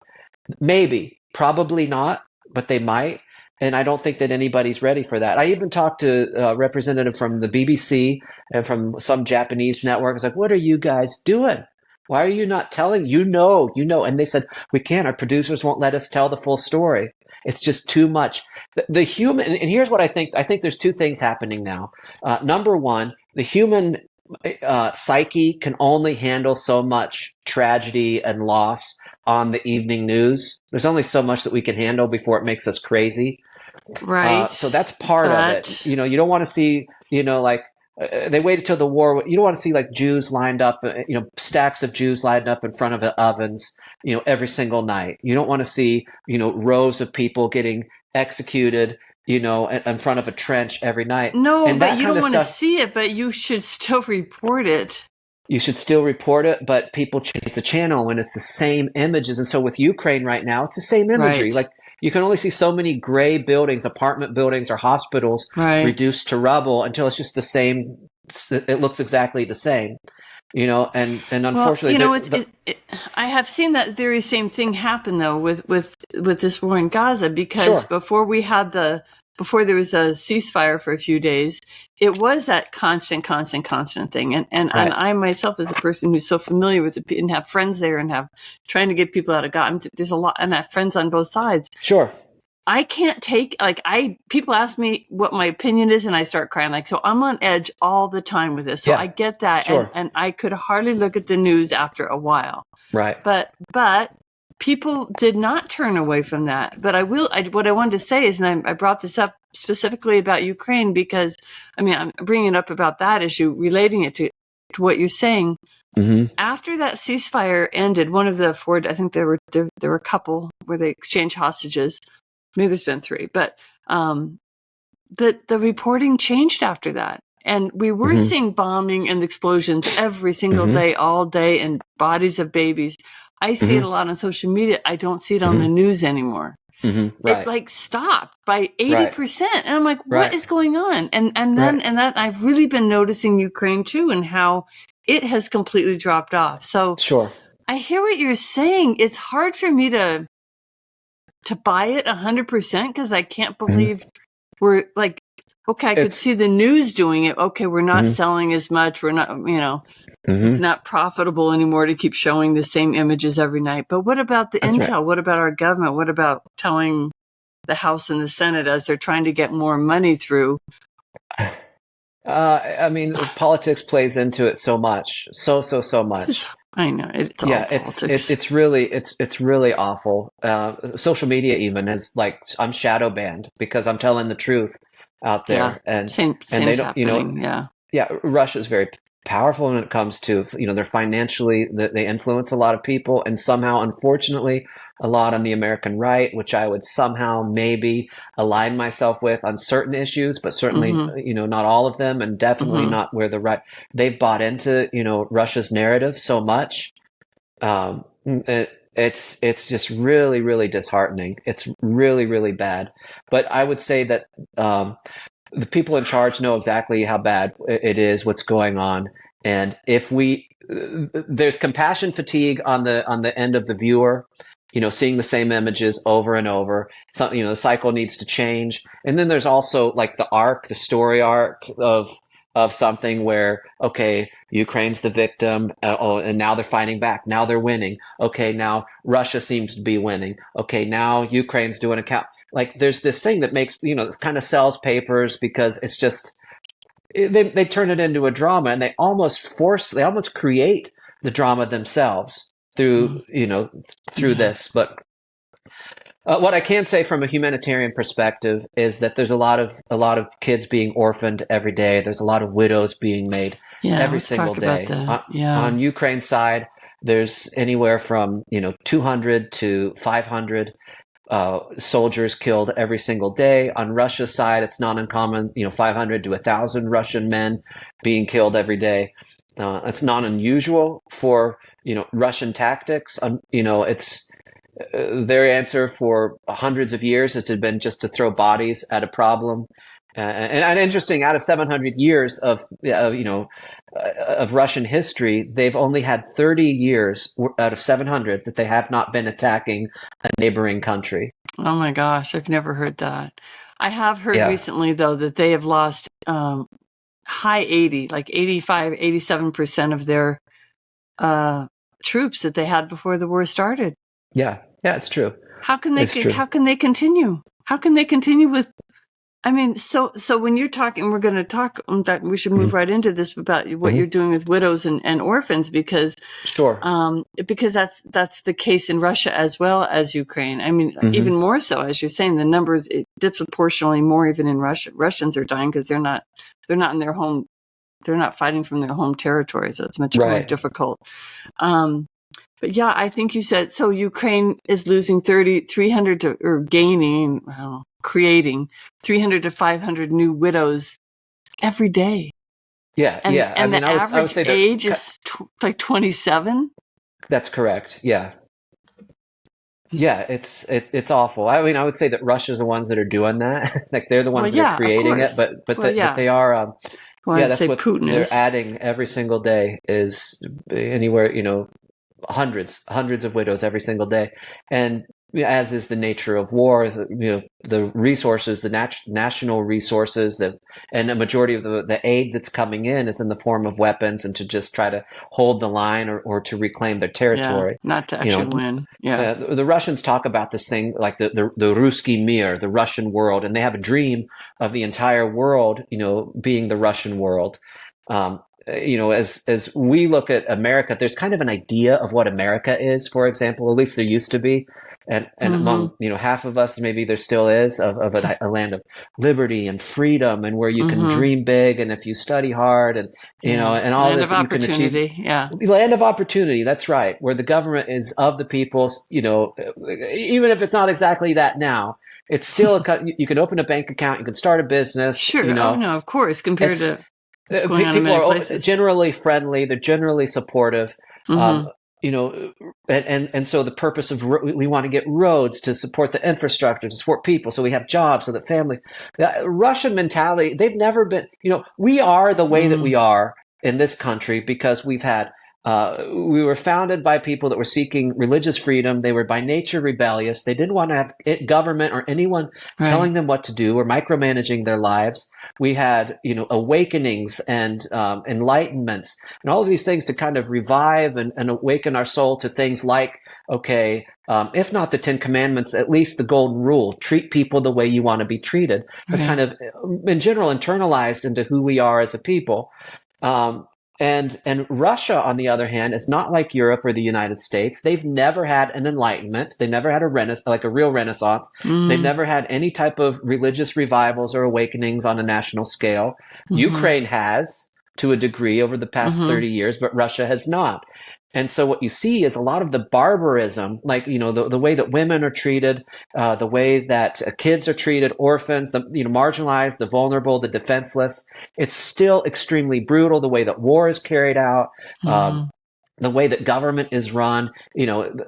A: Maybe, probably not, but they might. And I don't think that anybody's ready for that. I even talked to a representative from the BBC and from some Japanese network. I was like, what are you guys doing? Why are you not telling? And they said, we can't. Our producers won't let us tell the full story. It's just too much. The human, and here's what I think. I think there's two things happening now. Number one, the human psyche can only handle so much tragedy and loss on the evening news. There's only so much that we can handle before it makes us crazy.
B: Right.
A: So that's part of it. You don't want to see, they waited till the war. You don't want to see like Jews lined up, stacks of Jews lined up in front of ovens, every single night. You don't want to see, rows of people getting executed, in front of a trench every night.
B: No, and but you don't want to see it, but you should still report it.
A: You should still report it, but people change the channel and it's the same images. And so with Ukraine right now, it's the same imagery.
B: Right.
A: Like you can only see so many gray buildings, apartment buildings or hospitals reduced to rubble until it's just the same. It looks exactly the same, and unfortunately,
B: I have seen that very same thing happen though with this war in Gaza, because before there was a ceasefire for a few days, it was that constant thing. And I myself, as a person who's so familiar with it and have friends there and have trying to get people out of Gaza, there's a lot, and I have friends on both sides.
A: Sure.
B: I can't take, people ask me what my opinion is and I start crying. So I'm on edge all the time with this. So I get that.
A: Sure.
B: And I could hardly look at the news after a while.
A: Right.
B: But people did not turn away from that. But what I wanted to say is, and I brought this up specifically about Ukraine because, I'm bringing it up about that issue, relating it to what you're saying.
A: Mm-hmm.
B: After that ceasefire ended, one of the four, I think there were a couple where they exchanged hostages. Maybe there's been three, but the reporting changed after that. And we were seeing bombing and explosions every single day, all day, and bodies of babies. I see it a lot on social media. I don't see it on the news anymore.
A: Right.
B: It stopped by 80%. And I'm like, what is going on? And that I've really been noticing Ukraine too, and how it has completely dropped off. So I hear what you're saying. It's hard for me to buy it 100% because I can't believe we're like, okay, I could see the news doing it. Okay, we're not selling as much. We're not, it's not profitable anymore to keep showing the same images every night. But what about the intel? Right. What about our government? What about telling the House and the Senate as they're trying to get more money through?
A: Politics plays into it so much, so much.
B: I know it's all politics.
A: It's really awful. Social media even is like I'm shadow banned because I'm telling the truth out
B: Yeah,
A: there, and they
B: same's
A: don't,
B: happening. Yeah.
A: yeah, Russia is very powerful when it comes to, they're financially, they influence a lot of people, and somehow, unfortunately, a lot on the American right, which I would somehow maybe align myself with on certain issues, but certainly,
B: Mm-hmm.
A: not all of them, and definitely
B: Mm-hmm.
A: not where the right, they've bought into, Russia's narrative so much. It's just really, really disheartening. It's really, really bad. But I would say that, the people in charge know exactly how bad it is, what's going on, and if there's compassion fatigue on the end of the viewer, seeing the same images over and over. So, the cycle needs to change, and then there's also like the story arc of something where, okay, Ukraine's the victim, and now they're fighting back. Now they're winning. Okay, now Russia seems to be winning. Okay, now Ukraine's doing a count. Like there's this thing that makes, this kind of sells papers because it's just, they turn it into a drama, and they almost create the drama themselves through, through this. But what I can say from a humanitarian perspective is that there's a lot of kids being orphaned every day. There's a lot of widows being made every
B: Let's
A: single
B: talk about
A: day.
B: that. Yeah.
A: On Ukraine's side, there's anywhere from 200 to 500 soldiers killed every single day. On Russia's side, it's not uncommon, 500 to 1,000 Russian men being killed every day. It's not unusual for Russian tactics. It's their answer for hundreds of years has been just to throw bodies at a problem. And interesting, out of 700 years of Russian history, they've only had 30 years out of 700 that they have not been attacking a neighboring country.
B: Oh my gosh, I've never heard that. I have heard
A: Yeah.
B: recently, though, that they have lost high 80, like 85, 87% of their troops that they had before the war started.
A: Yeah, it's true.
B: How can they continue? How can they continue with, I mean, so when you're talking, we're going to talk, in fact, we should move right into this about what you're doing with widows and orphans, because
A: Sure.
B: Because that's the case in Russia as well as Ukraine. I mean, even more so, as you're saying, the numbers disproportionately more even in Russia. Russians are dying because they're not in their home, they're not fighting from their home territory, so it's much more difficult. But yeah, I think you said, so Ukraine is losing 300 to, or gaining, creating 300 to 500 new widows every day.
A: Yeah, yeah.
B: And the average age is like 27.
A: That's correct. Yeah. Yeah, it's awful. I mean, I would say that Russia's the ones that are doing that. Like they're the ones that are creating it, but they are. That's what Putin they're adding every single day is anywhere, hundreds of widows every single day. And as is the nature of war, the resources, the national resources, and a majority of the aid that's coming in is in the form of weapons and to just try to hold the line or to reclaim their territory.
B: Not to actually win. Yeah.
A: The Russians talk about this thing like the Ruski Mir, the Russian world, and they have a dream of the entire world, being the Russian world. As we look at America, there's kind of an idea of what America is, for example, at least there used to be. And among, half of us, maybe there still is, of a land of liberty and freedom, and where you can dream big, and if you study hard, and, and all
B: land
A: this,
B: of
A: you can achieve.
B: Yeah.
A: Land of opportunity, that's right, where the government is of the people, even if it's not exactly that now. It's still, you can open a bank account, you can start a business.
B: Sure, of course, compared to what's going on in
A: people
B: many
A: are
B: places.
A: Generally friendly, they're generally supportive. And so the purpose of we want to get roads to support the infrastructure, to support people, so we have jobs, so that families. Russian mentality, they've never been. We are the way that we are in this country because we've had. We were founded by people that were seeking religious freedom. They were by nature rebellious. They didn't want to have government or anyone telling them what to do or micromanaging their lives. We had, awakenings and enlightenments and all of these things to kind of revive and awaken our soul to things like, if not the 10 Commandments, at least the Golden Rule: treat people the way you want to be treated. It's kind of, in general, internalized into who we are as a people. And Russia, on the other hand, is not like Europe or the United States. They've never had an enlightenment. They never had a like a real renaissance. They've never had any type of religious revivals or awakenings on a national scale. Ukraine has, to a degree, over the past 30 years, but Russia has not. And so what you see is a lot of the barbarism, like, the way that women are treated, the way that kids are treated, orphans, the marginalized, the vulnerable, the defenseless. It's still extremely brutal, the way that war is carried out, the way that government is run,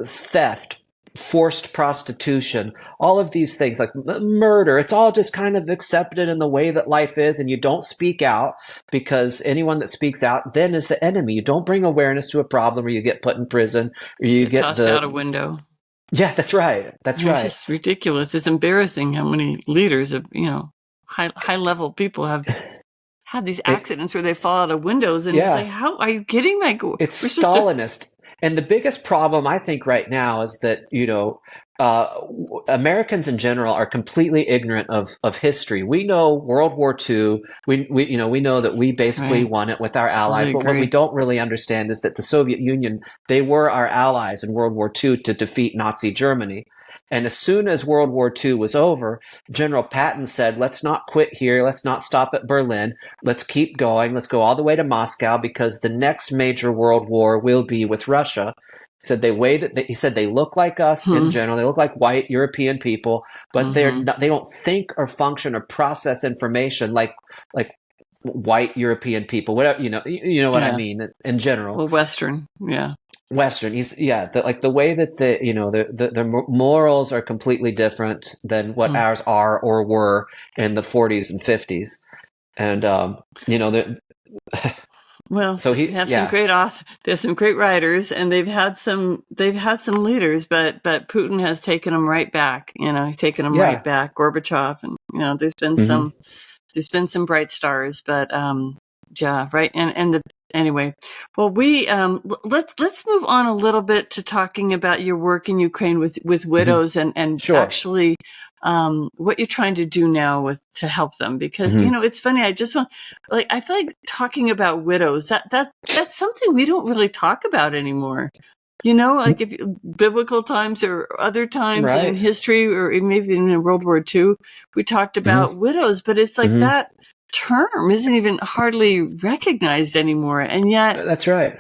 A: theft, forced prostitution, all of these things, like murder. It's all just kind of accepted in the way that life is, and you don't speak out, because anyone that speaks out then is the enemy. You don't bring awareness to a problem, or you get put in prison, or you get
B: tossed out a window.
A: Yeah, that's right. That's right.
B: It's just ridiculous. It's embarrassing how many leaders of high level people have had these accidents where they fall out of windows, and it's like, how are you kidding me?
A: It's Stalinist. And the biggest problem, I think, right now is that, Americans in general are completely ignorant of history. We know World War II. We know that we basically won it with our allies. But what we don't really understand is that the Soviet Union, they were our allies in World War II to defeat Nazi Germany. And as soon as World War II was over, General Patton said, let's not quit here. Let's not stop at Berlin. Let's keep going. Let's go all the way to Moscow, because the next major world war will be with Russia. He said he said they look like us in general. They look like white European people, but they don't think or function or process information like white European people. Whatever, what I mean in general.
B: Well, Western, yeah.
A: Western, the way that the morals are completely different than what ours are or were in the 40s and 50s, and
B: well, so some great there's some great writers, and they've had some leaders, but Putin has taken them right back. He's taken them right back. Gorbachev, and there's been some bright stars, but right, and anyway, well, we let's move on a little bit to talking about your work in Ukraine with widows and actually what you're trying to do now to help them, because it's funny. I just want I feel like talking about widows, that's something we don't really talk about anymore. Like if biblical times or other times in history, or maybe in World War II, we talked about widows, but it's like that term isn't even hardly recognized anymore, and yet
A: that's right,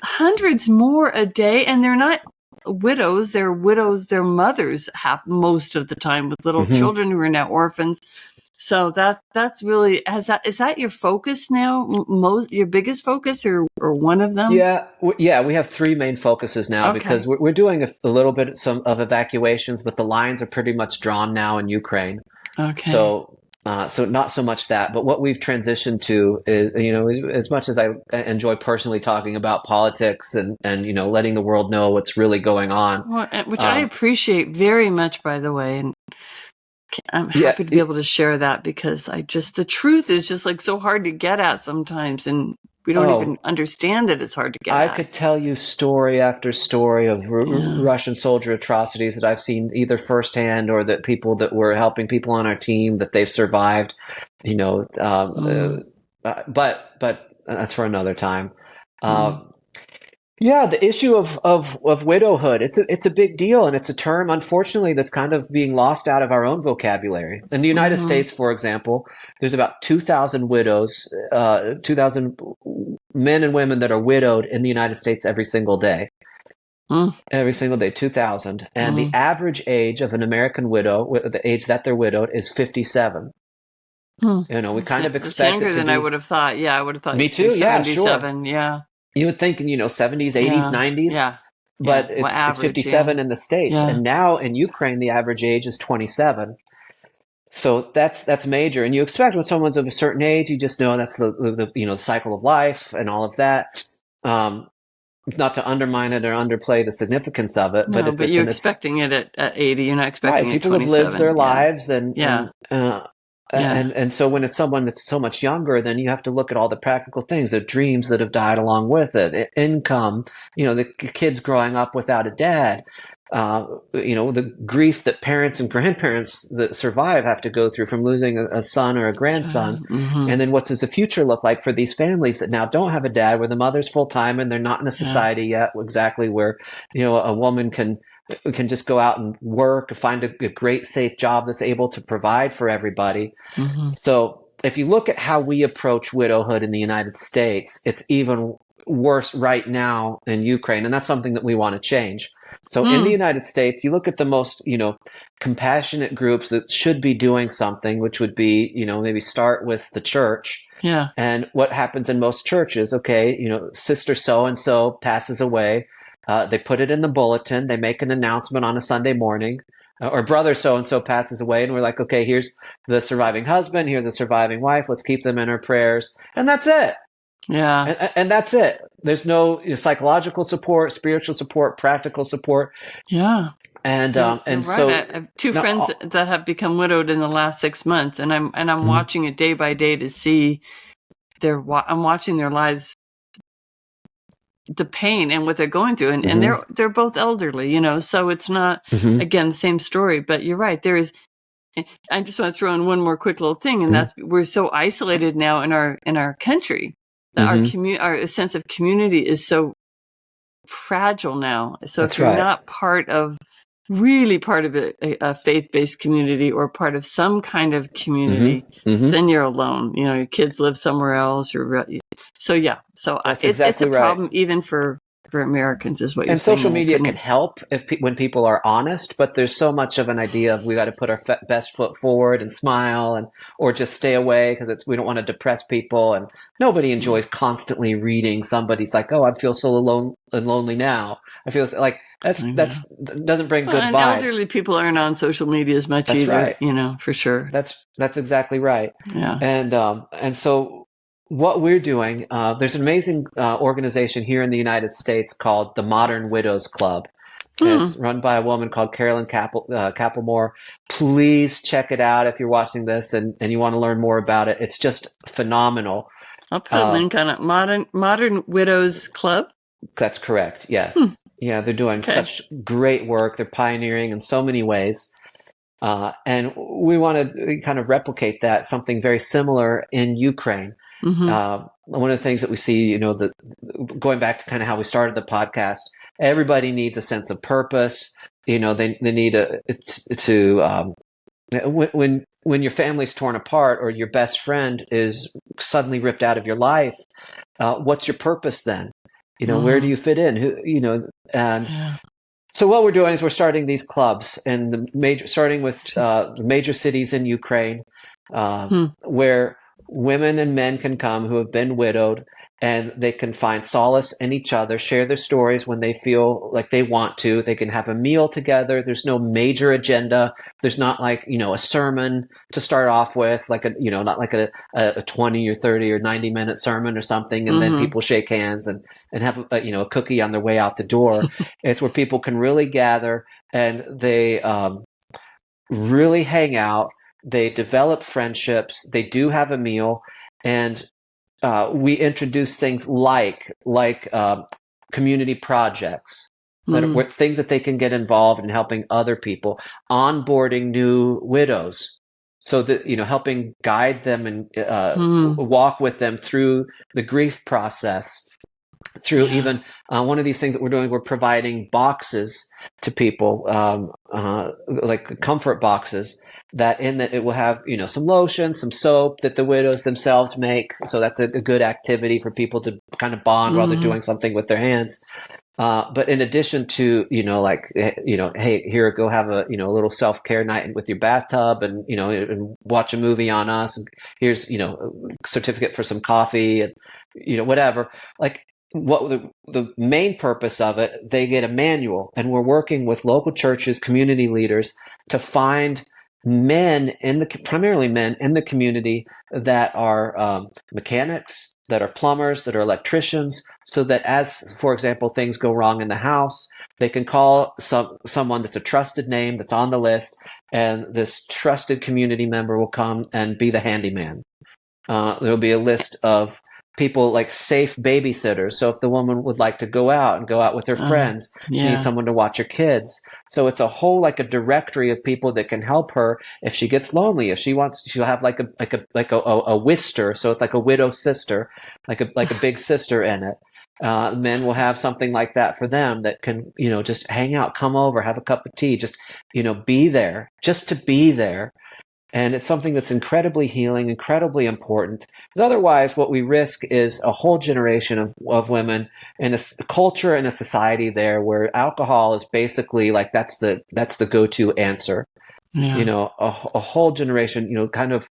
B: hundreds more a day, and they're not widows, they're mothers half most of the time, with little children who are now orphans. So that's really, is that your focus now, your biggest focus, or one of them?
A: We have three main focuses now, because we're doing a little bit of evacuations, but the lines are pretty much drawn now in Ukraine. So not so much that, but what we've transitioned to is, as much as I enjoy personally talking about politics and letting the world know what's really going on.
B: Well, which I appreciate very much, by the way. And I'm happy to be able to share that, because the truth is just so hard to get at sometimes. And we don't even understand that it's hard to get at.
A: I could tell you story after story of Russian soldier atrocities that I've seen either firsthand, or that people that were helping people on our team, that they've survived, but that's for another time. The issue of widowhood, it's a big deal, and it's a term, unfortunately, that's kind of being lost out of our own vocabulary. In the United States, for example, there's about 2,000 widows, 2,000 men and women that are widowed in the United States every single day. Every single day, 2,000. And the average age of an American widow, the age that they're widowed, is 57. We kind of expect
B: younger than I would have thought. Yeah, I would have thought.
A: Me too.
B: 77. Yeah.
A: You would think, 70s, 80s, 90s.
B: Yeah.
A: But it's 57 in the States. And now in Ukraine, the average age is 27. So that's major. And you expect when someone's of a certain age, you just know that's the cycle of life and all of that. Not to undermine it or underplay the significance of it, but
B: you're expecting it at 80. You're not expecting it at 27.
A: People have lived their lives, and so when it's someone that's so much younger, then you have to look at all the practical things, the dreams that have died along with it, income, the kids growing up without a dad, the grief that parents and grandparents that survive have to go through from losing a son or a grandson.
B: Mm-hmm.
A: And then what does the future look like for these families that now don't have a dad, where the mother's full time and they're not in a society yet exactly where, a woman can just go out and work, find a great safe job that's able to provide for everybody.
B: Mm-hmm.
A: So if you look at how we approach widowhood in the United States, it's even worse right now in Ukraine. And that's something that we want to change. So in the United States, you look at the most, compassionate groups that should be doing something, which would be, maybe start with the church.
B: Yeah.
A: And what happens in most churches, sister so-and-so passes away. They put it in the bulletin. They make an announcement on a Sunday morning. Or brother so-and-so passes away, and we're like, okay, here's the surviving husband, here's the surviving wife, let's keep them in our prayers. And that's it.
B: Yeah.
A: And that's it. There's no psychological support, spiritual support, practical support.
B: Yeah.
A: And
B: you're
A: and
B: right.
A: so
B: I have two friends that have become widowed in the last 6 months, and I'm watching it day by day to see I'm watching their lives, the pain and what they're going through, and they're both elderly, so it's not again the same story. But you're right. I just want to throw in one more quick little thing, and that's we're so isolated now in our country that our sense of community is so fragile now. So
A: That's
B: if you're
A: right.
B: not part of a faith-based community or part of some kind of community, then you're alone. Your kids live somewhere else. So
A: That's
B: it's
A: exactly
B: a
A: right.
B: problem even for Americans, is what you're
A: And
B: saying.
A: social media can help when people are honest, but there's so much of an idea of we got to put our best foot forward and smile, or just stay away because we don't want to depress people. And nobody enjoys constantly reading somebody's like, oh, I feel so alone and lonely now. I feel like that doesn't bring good
B: and
A: vibes.
B: Elderly people aren't on social media as much either. Right. For sure.
A: That's exactly right.
B: Yeah.
A: And so what we're doing, there's an amazing organization here in the United States called the Modern Widows Club. And it's run by a woman called Carolyn Kappelmoore. Please check it out if you're watching this and you want to learn more about it. It's just phenomenal.
B: I'll put a link on it. Modern Widows Club?
A: That's correct, yes. Yeah, they're doing such great work. They're pioneering in so many ways. And we want to kind of replicate that, something very similar in Ukraine. One of the things that we see, going back to kind of how we started the podcast, everybody needs a sense of purpose. They need when your family's torn apart or your best friend is suddenly ripped out of your life, what's your purpose then? Where do you fit in? So what we're doing is we're starting these clubs, and starting with the major cities in Ukraine, where women and men can come who have been widowed, and they can find solace in each other, share their stories when they feel like they want to. They can have a meal together. There's no major agenda. There's not like, a sermon to start off with, like not like a 20 or 30 or 90-minute sermon or something, and then people shake hands and have a cookie on their way out the door. It's where people can really gather, and they really hang out. They develop friendships. They do have a meal, and we introduce things like community projects, things that they can get involved in, helping other people, onboarding new widows, so that helping guide them and walk with them through the grief process. Through even one of these things that we're doing, we're providing boxes to people, like comfort boxes, that it will have some lotion, some soap that the widows themselves make. So that's a good activity for people to kind of bond while they're doing something with their hands. But in addition to hey, here, go have a little self-care night with your bathtub, and and watch a movie on us. And here's a certificate for some coffee, and whatever. Like, what the main purpose of it, they get a manual, and we're working with local churches, community leaders, to find primarily men in the community that are mechanics, that are plumbers, that are electricians, so that as, for example, things go wrong in the house, they can call someone that's a trusted name that's on the list, and this trusted community member will come and be the handyman. There'll be a list of people like safe babysitters. So if the woman would like to go out with her friends, she needs someone to watch her kids. So it's a whole like a directory of people that can help her if she gets lonely. If she wants, she'll have like a whister. So it's like a widow sister, like a big sister in it. Men will have something like that for them that can, just hang out, come over, have a cup of tea, just, be there, just to be there. And it's something that's incredibly healing, incredibly important. Because otherwise, what we risk is a whole generation of women in a culture and a society there where alcohol is basically like that's the go-to answer.
B: Yeah.
A: A whole generation, kind of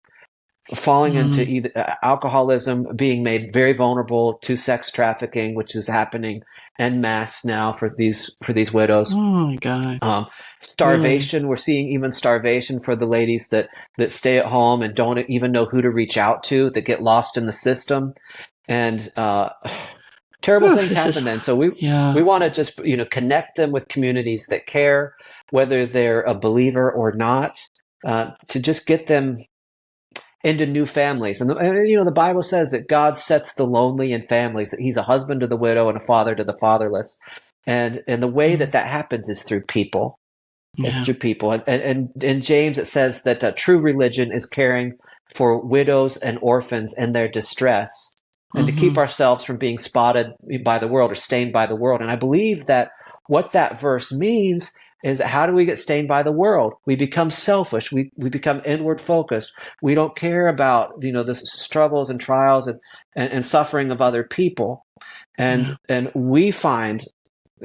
A: falling into either alcoholism, being made very vulnerable to sex trafficking, which is happening en masse now for these widows.
B: Oh my God.
A: Starvation.
B: Really?
A: We're seeing even starvation for the ladies that stay at home and don't even know who to reach out to, that get lost in the system. And terrible things happen then. So we want to just, connect them with communities that care, whether they're a believer or not, to just get them into new families. And the Bible says that God sets the lonely in families, that he's a husband to the widow and a father to the fatherless. And the way that happens is through people. It's through people. And in James, it says that true religion is caring for widows and orphans in their distress, and to keep ourselves from being spotted by the world or stained by the world. And I believe that what that verse means is, how do we get stained by the world? We become selfish. We become inward focused. We don't care about, the struggles and trials and suffering of other people. And we find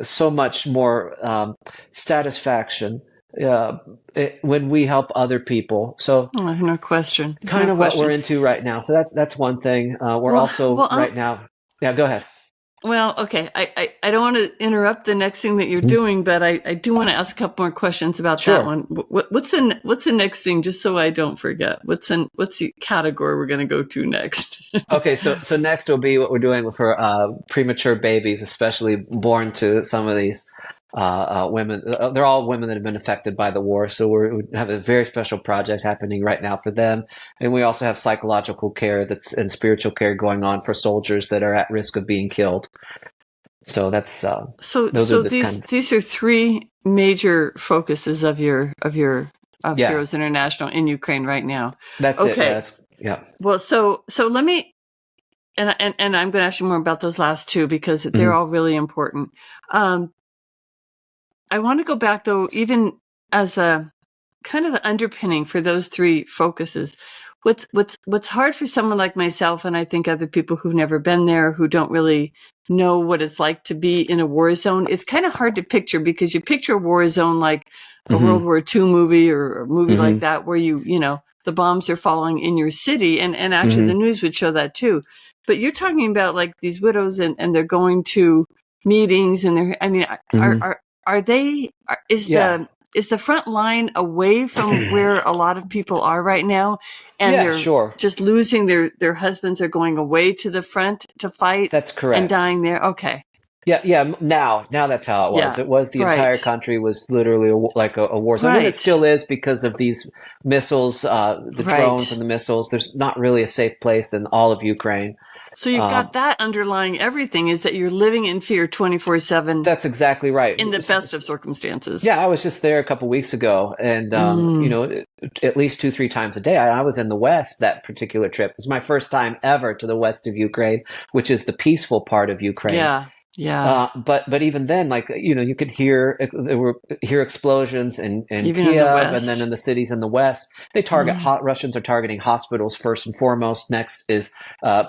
A: so much more satisfaction when we help other people. So
B: no question.
A: Kind of what we're into right now. So that's one thing. We're also right now. Yeah, go ahead.
B: Well, okay. I don't want to interrupt the next thing that you're doing, but I do want to ask a couple more questions about that one. What's the next thing, just so I don't forget? What's the category we're going to go to next?
A: Okay, so next will be what we're doing for premature babies, especially born to some of these women. They're all women that have been affected by the war. So we have a very special project happening right now for them. And we also have psychological care and spiritual care going on for soldiers that are at risk of being killed. So that's
B: these are three major focuses of Heroes International in Ukraine right now.
A: That's it. Yeah.
B: Well, so let me, and I'm going to ask you more about those last two because they're all really important. I want to go back, though, even as a kind of the underpinning for those three focuses. What's hard for someone like myself, and I think other people who've never been there, who don't really know what it's like to be in a war zone, it's kind of hard to picture, because you picture a war zone like a World War II movie or a movie like that, where the bombs are falling in your city, and actually the news would show that too. But you're talking about like these widows and they're going to meetings, and is the front line away from where a lot of people are right now, and they're just losing their husbands are going away to the front to fight?
A: That's correct.
B: And dying there. Okay.
A: Yeah. Now that's how it was. It was the entire country was literally like a war zone. And it still is, because of these missiles, the drones and the missiles. There's not really a safe place in all of Ukraine.
B: So you've got that underlying everything, is that you're living in fear 24/7.
A: That's exactly right.
B: In the best of circumstances.
A: Yeah, I was just there a couple weeks ago, and at least 2-3 times a day. I was in the West that particular trip. It was my first time ever to the west of Ukraine, which is the peaceful part of Ukraine.
B: Yeah.
A: But even then, you could hear explosions in Kiev, and then in the cities in the West. They target Russians are targeting hospitals first and foremost. Next is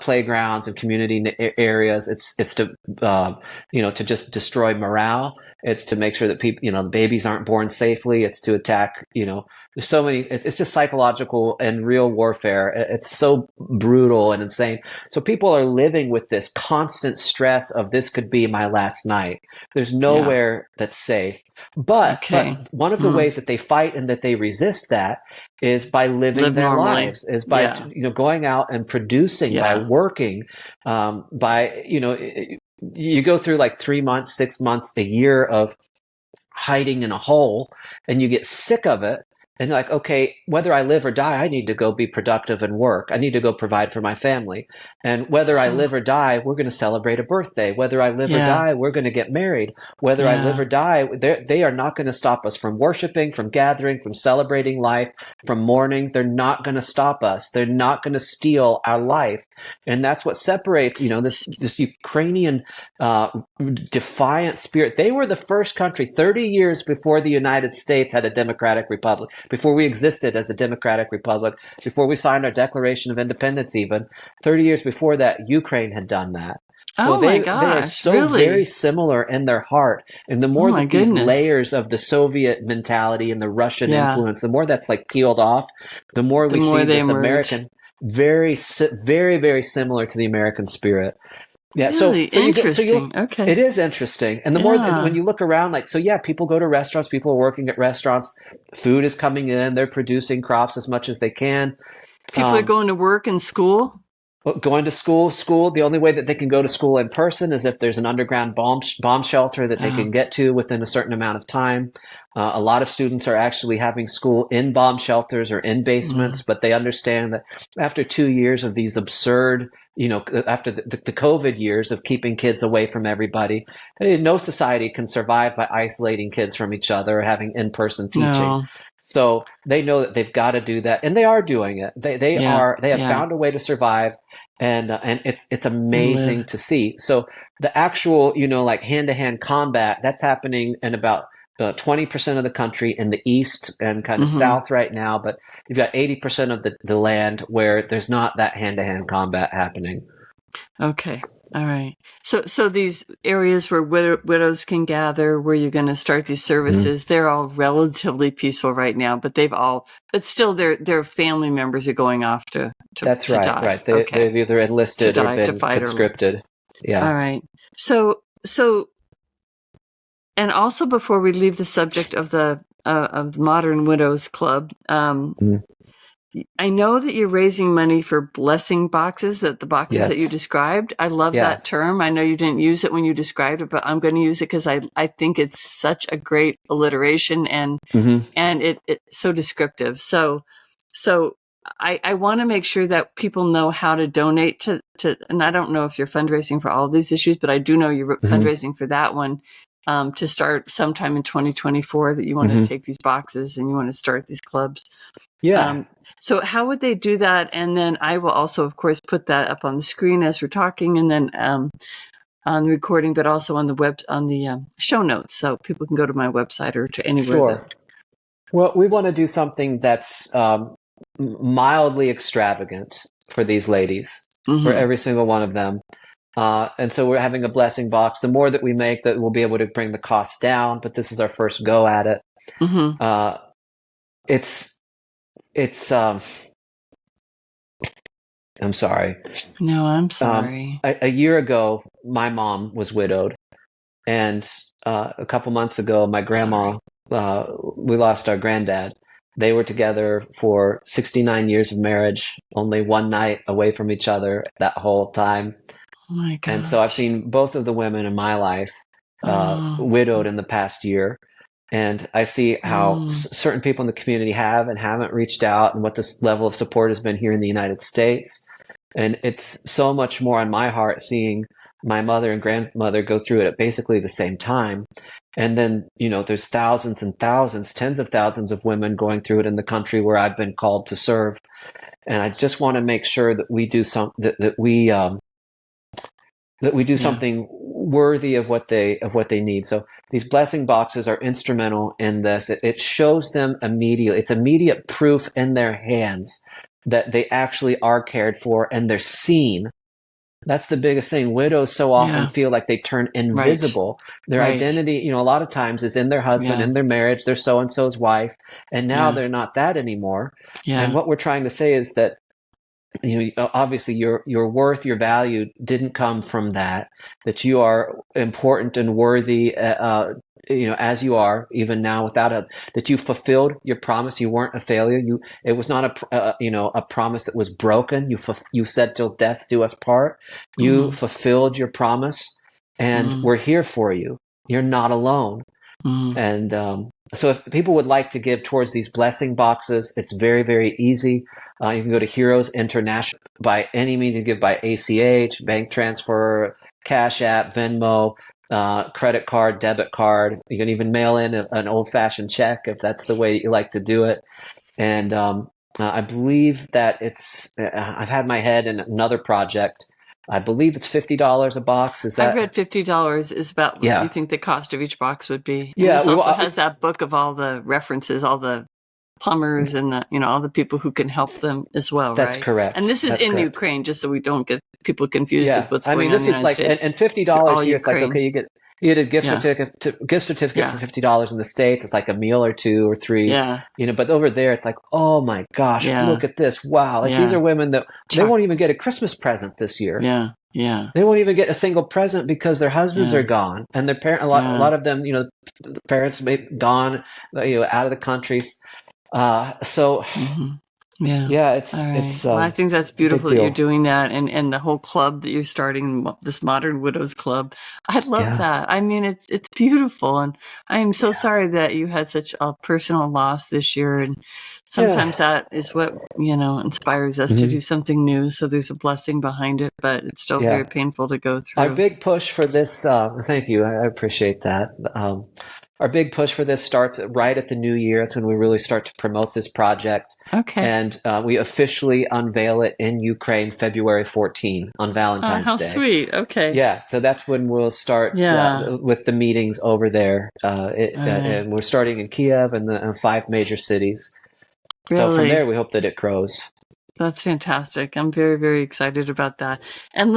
A: playgrounds and community areas. It's to to just destroy morale. It's to make sure that people, the babies aren't born safely. It's to attack, there's so many, it's just psychological and real warfare. It's so brutal and insane. So people are living with this constant stress of, this could be my last night. There's nowhere that's safe. But one of the ways that they fight and that they resist that is by living their lives, is by, going out and producing, by working, by, you go through like 3 months, 6 months, a year of hiding in a hole, and you get sick of it. And like, okay, whether I live or die, I need to go be productive and work. I need to go provide for my family. And whether I
B: So,
A: live or die, we're going to celebrate a birthday. Whether I live or
B: yeah,
A: die, we're going to get married. Whether I live
B: yeah.
A: or die, they are not going to stop us from worshiping, from gathering, from celebrating life, from mourning. They're not going to stop us. They're not going to steal our life. And that's what separates, this Ukrainian defiant spirit. They were the first country 30 years before the United States had a democratic republic, before we existed as a democratic republic, before we signed our Declaration of Independence even. 30 years before that, Ukraine had done that. So
B: Oh my
A: they are
B: gosh,
A: so very
B: really?
A: similar in their heart. And the
B: Oh
A: more
B: my
A: that these
B: goodness.
A: layers of the Soviet mentality and the Russian
B: Yeah,
A: influence, the more that's like peeled off, the more
B: the
A: we
B: more
A: see
B: they
A: this
B: emerge.
A: American, very, very similar to the American spirit. Yeah,
B: Really
A: so you look,
B: interesting. Okay.
A: it is interesting. And the more when
B: Yeah.
A: you look around, like, so yeah, people go to restaurants, people are working at restaurants, food is coming in, they're producing crops as much as they can.
B: People are
A: Um,
B: going to work and school.
A: Going to school, the only way that they can go to school in person is if there's an underground bomb shelter that they
B: Oh,
A: can get to within a certain amount of time. A lot of students are actually having school in bomb shelters or in
B: mm,
A: basements, but they understand that after 2 years of these absurd, after the COVID years of keeping kids away from everybody, no society can survive by isolating kids from each other or having in-person teaching.
B: no.
A: So they know that they've got to do that, and they are doing it.
B: Yeah.
A: They have
B: Yeah.
A: found a way to survive, and it's
B: And
A: amazing
B: live.
A: to see. So the actual, like hand to hand combat, that's happening in about 20% of the country in the east and kind of
B: Hmm.
A: south right now, but you've got 80% of the land where there's not that hand to hand combat happening.
B: Okay. All right. So these areas where widows can gather, where you're going to start these
A: Mhm.
B: services, they're all relatively peaceful right now, but but still their family members are going off
A: That's
B: to
A: right,
B: die.
A: right.
B: Okay.
A: They've either
B: To
A: enlisted or
B: die, to
A: been
B: fight or live.
A: conscripted. Yeah,
B: All right. So, and also before we leave the subject of the Modern Widows Club,
A: Mhm.
B: I know that you're raising money for blessing boxes, the boxes that you
A: Yes,
B: described. I love
A: yeah.
B: that term. I know you didn't use it when you described it, but I'm going to use it because I think it's such a great alliteration
A: Hmm.
B: and it's so descriptive. So I want to make sure that people know how to donate and I don't know if you're fundraising for all of these issues, but I do know you're
A: Hmm.
B: fundraising for that one. To start sometime in 2024, that you want to
A: Hmm.
B: take these boxes and you want to start these clubs.
A: Yeah,
B: Um, so how would they do that? And then I will also, of course, put that up on the screen as we're talking, and then on the recording, but also on the show notes, so people can go to my website or to anywhere that.
A: sure. Well, we want to do something that's mildly extravagant for these ladies, for
B: Mm-hmm.
A: every single one of them. And so we're having a blessing box. The more that we make, that we'll be able to bring the cost down. But this is our first go at it.
B: Mm-hmm.
A: Uh, it's it's. I'm sorry.
B: No, I'm
A: Um,
B: sorry.
A: a year ago, my mom was widowed, and a couple months ago, my grandma.
B: Sorry.
A: We lost our granddad. They were together for 69 years of marriage, only one night away from each other that whole time.
B: Oh my
A: And so I've
B: gosh.
A: seen both of the women in my life
B: Oh.
A: widowed in the past year. And I see how
B: Mm.
A: certain people in the community have and haven't reached out, and what this level of support has been here in the United States. And it's so much more on my heart seeing my mother and grandmother go through it at basically the same time. And then, there's thousands and thousands, tens of thousands of women going through it in the country where I've been called to serve. And I just want to make sure that we do that we do
B: Yeah.
A: something worthy of what they need. So these blessing boxes are instrumental in this. It shows them immediately. It's immediate proof in their hands that they actually are cared for and they're seen. That's the biggest thing. Widows so often
B: Yeah.
A: feel like they turn
B: Right.
A: invisible. Their
B: Right.
A: identity, a lot of times is in their husband,
B: Yeah.
A: in their marriage, they're so and so's wife, and now
B: Yeah.
A: they're not that anymore. And
B: Yeah.
A: what we're trying to say is that obviously your worth, your value didn't come from that you are important and worthy, as you are even now, that you fulfilled your promise. You weren't a failure. It was not a promise that was broken. You said till death do us part. You
B: Mm.
A: fulfilled your promise, and
B: Mm.
A: we're here for you. You're not alone.
B: Mm.
A: And So if people would like to give towards these blessing boxes, it's very, very easy. You can go to Heroes International by any means. You can give by ACH, bank transfer, Cash App, Venmo, credit card, debit card. You can even mail in an old-fashioned check if that's the way you like to do it. And I believe that I've had my head in another project. I believe it's $50 a box. Is that?
B: I read $50 is about what you think the cost of each box would be. And this also has that book of all the references, all the plumbers and all the people who can help them as well,
A: That's
B: right?
A: correct.
B: And this is in Ukraine, just so we don't get people confused with what's going on.
A: This is like, and $50 here, it's like, okay, you get a gift certificate for $50 in the States. It's like a meal or two or three, but over there it's like, oh my gosh, look at this. Wow. Like these are women that they won't even get a Christmas present this year.
B: Yeah.
A: They won't even get a single present because their husbands are gone, and their parent. A lot of them, the parents may be gone, out of the countries. It's.
B: Well, I think that's beautiful that you're doing that, and the whole club that you're starting, this Modern Widows Club. I love that. I mean, it's beautiful, and I am so sorry that you had such a personal loss this year. And sometimes that is what inspires us to do something new. So there's a blessing behind it, but it's still very painful to go through.
A: Our big push for this. Thank you. I appreciate that. Our big push for this starts right at the new year. That's when we really start to promote this project.
B: Okay.
A: And we officially unveil it in Ukraine February 14 on Valentine's Day.
B: How sweet. Okay.
A: Yeah. So that's when we'll start with the meetings over there. And we're starting in Kiev and the 5 major cities.
B: Really?
A: So from there, we hope that it grows.
B: That's fantastic. I'm very, very excited about that. And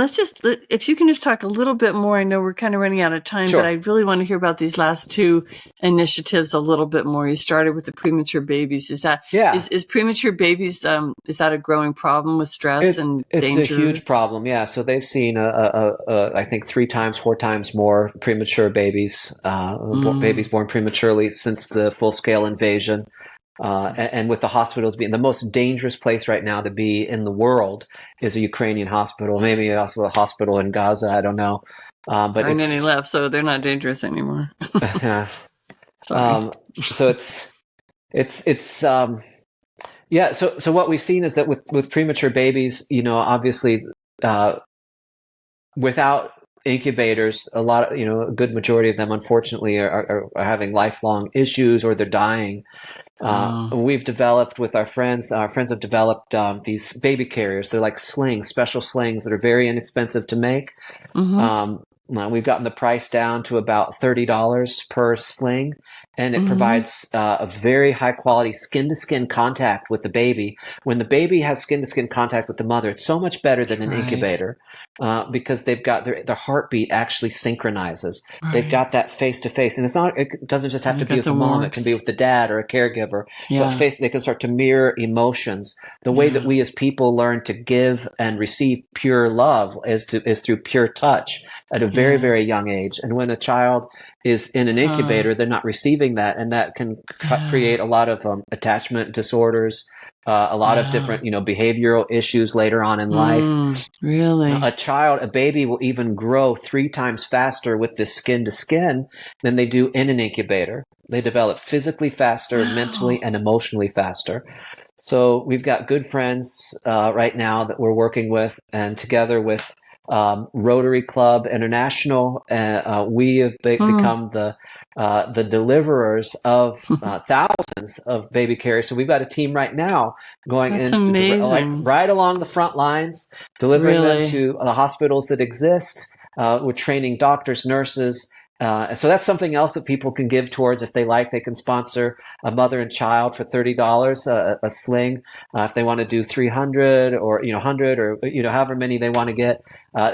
B: if you can just talk a little bit more. I know we're kind of running out of time, but I really want to hear about these last 2 initiatives a little bit more. You started with the premature babies. Is that is premature babies? Is that a growing problem with stress and danger?
A: It's a huge problem. Yeah. So they've seen I think 3 times, 4 times more premature babies, babies born prematurely since the full-scale invasion. And with the hospitals being the most dangerous place right now to be in the world is a Ukrainian hospital, maybe also a hospital in Gaza. I don't know. But
B: there aren't any left, so they're not dangerous anymore.
A: So So what we've seen is that with premature babies, obviously, without incubators, a good majority of them, unfortunately, are having lifelong issues or they're dying. We've developed with our friends have developed these baby carriers. They're like slings, special slings that are very inexpensive to make. We've gotten the price down to about $30 per sling, and it provides a very high quality skin to skin contact with the baby. When the baby has skin to skin contact with the mother, it's so much better than an incubator because they've got their heartbeat actually synchronizes. They've got that face to face, and it doesn't just have to be with the mom. It can be with the dad or a caregiver. But they can start to mirror emotions. The way that we as people learn to give and receive pure love is through pure touch at a very, very young age. And when a child is in an incubator, they're not receiving that, and that can create a lot of attachment disorders, a lot of different, behavioral issues later on in life.
B: Really?
A: A baby will even grow 3 times faster with this skin to skin than they do in an incubator. They develop physically faster, mentally and emotionally faster. So we've got good friends right now that we're working with, and together with Rotary Club International, we have become the deliverers of thousands of baby carriers. So we've got a team right now going right along the front lines, delivering them to the hospitals that exist. We're training doctors, nurses. So that's something else that people can give towards if they like. They can sponsor a mother and child for $30 a sling. If they want to do 300 or 100 or however many they want to get.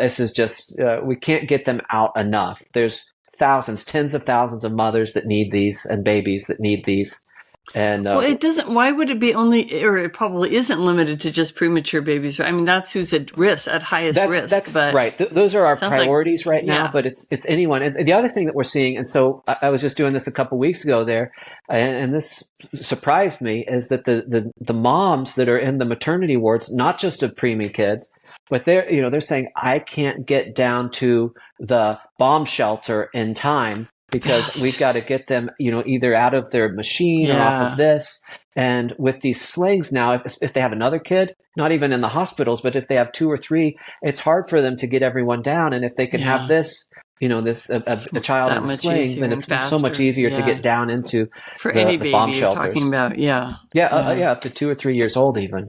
A: This is just we can't get them out enough. There's thousands, tens of thousands of mothers that need these and babies that need these. And
B: it doesn't. Why would it be only, or it probably isn't limited to just premature babies? I mean, that's who's at risk, at highest risk.
A: That's right. Those are our priorities right now. But it's anyone. And the other thing that we're seeing, and so I was just doing this a couple weeks ago there, and this surprised me, is that the moms that are in the maternity wards, not just of preemie kids, but they're saying, I can't get down to the bomb shelter in time because we've got to get them, either out of their machine or off of this. And with these slings now, if they have another kid, not even in the hospitals, but if they have 2 or 3, it's hard for them to get everyone down. And if they can have this, a child in a sling, then it's so much easier to get down into
B: any
A: the
B: baby
A: bomb
B: you're
A: shelters.
B: talking about.
A: Up to 2 or 3 years old even.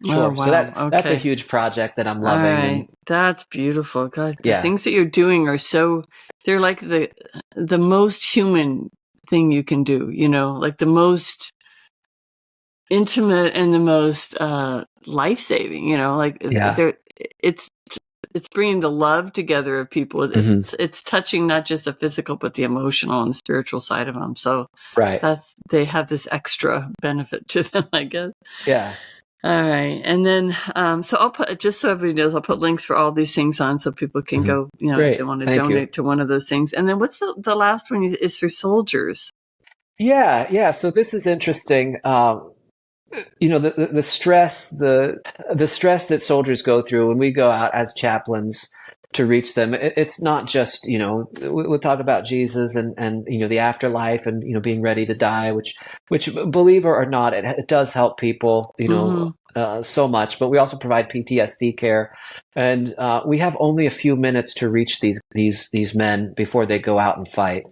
A: Sure.
B: Oh, wow.
A: So that's a huge project that I'm loving.
B: All right. That's beautiful. God, the things that you're doing are they're like the most human thing you can do, like the most intimate and the most life-saving, it's bringing the love together of people. It's touching not just the physical, but the emotional and the spiritual side of them. So they have this extra benefit to them, I guess.
A: Yeah.
B: All right. And then, so I'll put, just so everybody knows, I'll put links for all these things on so people can go, if they want to donate to one of those things. And then what's the last one is for soldiers?
A: Yeah. So this is interesting. The stress, the stress that soldiers go through when we go out as chaplains to reach them. It's not just, we'll talk about Jesus and the afterlife and, being ready to die, which believer or not, it does help people, so much, but we also provide PTSD care. And we have only a few minutes to reach these men before they go out and fight.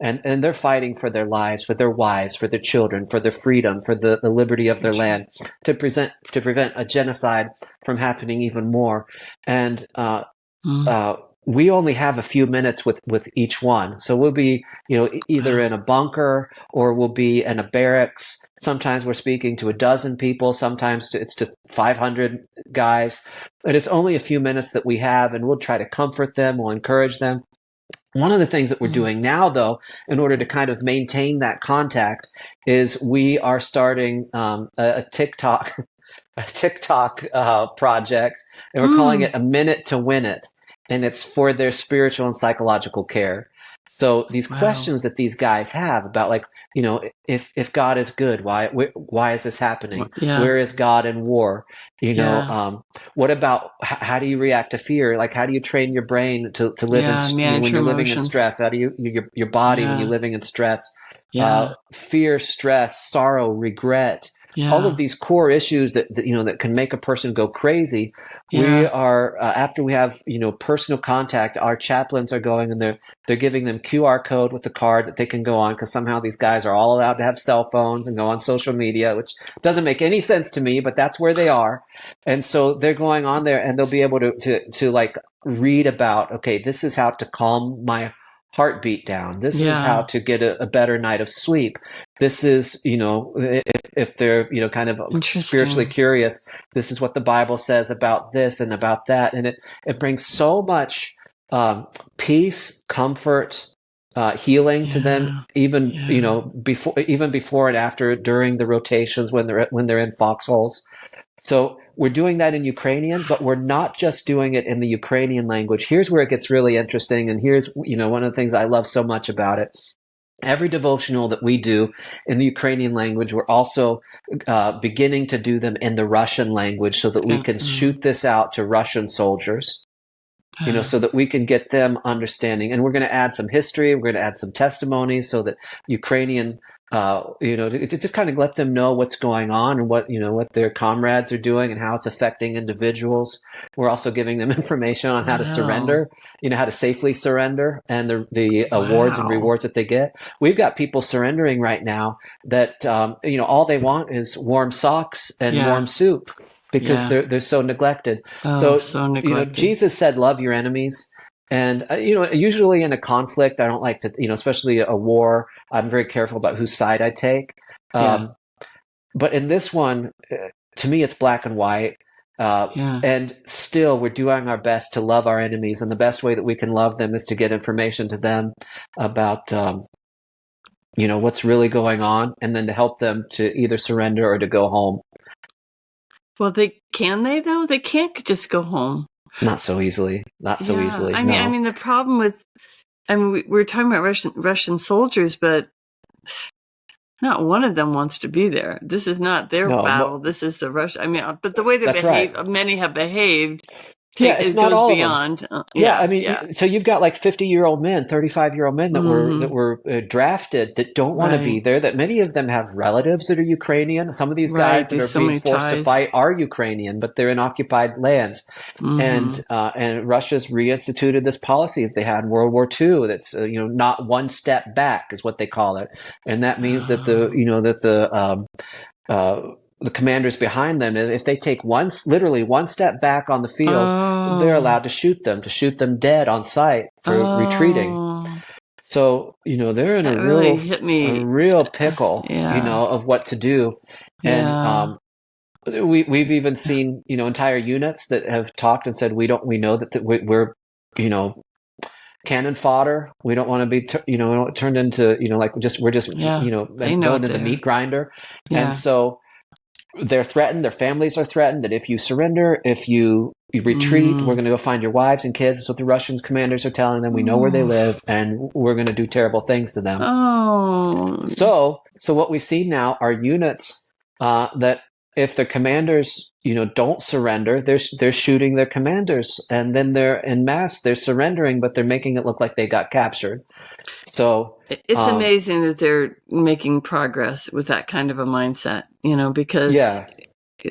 A: And they're fighting for their lives, for their wives, for their children, for their freedom, for the liberty of their land, to prevent a genocide from happening even more. And we only have a few minutes with each one. So we'll be, either in a bunker or we'll be in a barracks. Sometimes we're speaking to 12 people. Sometimes it's to 500 guys. And it's only a few minutes that we have, and we'll try to comfort them. We'll encourage them. One of the things that we're doing now, though, in order to kind of maintain that contact, is we are starting a TikTok project, and we're calling it A Minute to Win It, and it's for their spiritual and psychological care. So these questions that these guys have about, like, if God is good, why is this happening? Where is God in war? What about how do you react to fear? Like, how do you train your brain to live when you're living in stress? How do your body when you're living in stress? Fear, stress, sorrow, regret. All of these core issues that can make a person go crazy. We are after we have personal contact, our chaplains are going and they're giving them QR code with the card that they can go on, because somehow these guys are all allowed to have cell phones and go on social media, which doesn't make any sense to me, but that's where they are. And so they're going on there and they'll be able to like read about, okay, this is how to calm my heartbeat down. This is how to get a better night of sleep. This is, if they're, kind of spiritually curious, this is what the Bible says about this and about that. And it brings so much peace, comfort, healing to them, even, before and after, during the rotations when they're in foxholes. So we're doing that in Ukrainian, but we're not just doing it in the Ukrainian language. Here's where it gets really interesting. And here's, one of the things I love so much about it. Every devotional that we do in the Ukrainian language, we're also beginning to do them in the Russian language so that we can shoot this out to Russian soldiers, so that we can get them understanding. And we're going to add some history. We're going to add some testimonies so that Ukrainian to just kind of let them know what's going on and what their comrades are doing and how it's affecting individuals. We're also giving them information on how to surrender, how to safely surrender, and the awards and rewards that they get. We've got people surrendering right now that, all they want is warm socks and warm soup, because they're so neglected. So neglected. Jesus said, love your enemies. And, usually in a conflict, I don't like to, especially a war, I'm very careful about whose side I take. But in this one, to me, it's black and white. And still, we're doing our best to love our enemies. And the best way that we can love them is to get information to them about, what's really going on, and then to help them to either surrender or to go home.
B: Well, can they, though? They can't just go home.
A: Not so easily.
B: I mean, the problem with, we're talking about Russian soldiers, but not one of them wants to be there. This is not their battle. This is the Russian. But the way they behave, many have behaved,
A: Yeah, it's
B: It
A: not
B: goes
A: all of them.
B: beyond.
A: Yeah, I
B: Yeah,
A: mean,
B: yeah.
A: so you've got like 50-year-old men, 35-year-old men that were drafted that don't want to be
B: Right,
A: there. That many of them have relatives that are Ukrainian. Some of these
B: right.
A: guys that
B: There's
A: are
B: so
A: being
B: many
A: forced to
B: ties.
A: fight are Ukrainian, but they're in occupied lands.
B: Mm-hmm.
A: And Russia's reinstituted this policy that they had in World War II. That's not one step back is what they call it, and that means that uh, the commanders behind them, if they take literally one step back on the field, they're
B: Oh,
A: allowed to shoot them dead on sight for retreating.
B: oh,
A: So, they're in
B: that
A: a
B: really
A: real,
B: hit
A: a
B: me.
A: real pickle,
B: Yeah,
A: of what to do. And,
B: yeah.
A: we've even seen, entire units that have talked and said, we know that we're, you know, cannon fodder. We don't want to be, turned into, like we're just,
B: Yeah, they know
A: going
B: it
A: to the
B: there.
A: meat grinder. And
B: Yeah.
A: so they're threatened. Their families are threatened that if you surrender, if you retreat, we're
B: Mm.
A: going to go find your wives and kids. That's what the Russian commanders are telling them. We know where they
B: Oh,
A: live, and we're going to do terrible things to them.
B: oh,
A: So what we've seen now are units that if the commanders, don't surrender, they're shooting their commanders, and then they're en masse. They're surrendering, but they're making it look like they got captured. So
B: it's amazing that they're making progress with that kind of a mindset, because
A: yeah.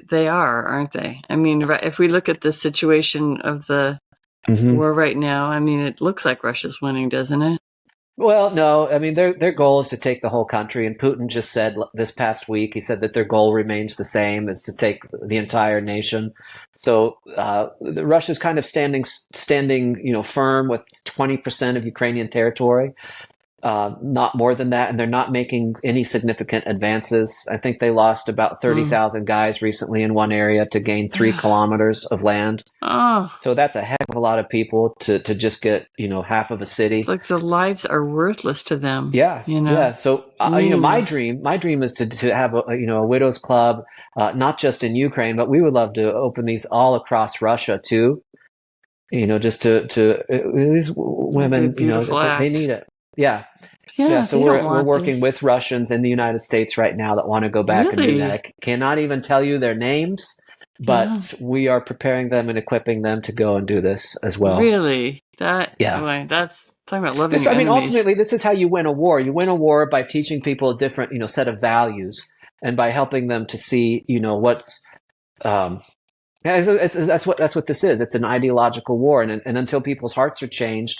B: they are, aren't they? I mean, if we look at the situation of the
A: Mm-hmm.
B: war right now, I mean, it looks like Russia's winning, doesn't it?
A: Well, no, I mean their goal is to take the whole country, and Putin just said this past week he said that their goal remains the same, is to take the entire nation. So Russia's kind of standing, firm with 20% of Ukrainian territory, not more than that, and they're not making any significant advances. I think they lost about
B: Mm.
A: 30,000 guys recently in one area to gain 3 kilometers of land.
B: Oh,
A: So that's a heck of a lot of people to just get, half of a
B: it's
A: city.
B: like the lives are worthless to them,
A: Yeah, yeah. So my
B: meaningless.
A: dream is to have a widow's club, not just in Ukraine, but we would love to open these all across Russia too. Just to these
B: That'd be a
A: women,
B: beautiful
A: they
B: act.
A: need it. Yeah, yeah.
B: Yeah,
A: So
B: they don't
A: we're
B: want
A: working
B: this.
A: with Russians in the United States right now that want to go back and do that.
B: Really?
A: I cannot even tell you their names,
B: Yeah.
A: but we are preparing them and equipping them to go and do this as well.
B: Really?
A: Yeah.
B: Boy, that's talking about loving your enemies.
A: Ultimately, this is how you win a war. You win a war by teaching people a different, set of values, and by helping them to see, what's. Um, that's what this is. It's an ideological war, and until people's hearts are changed,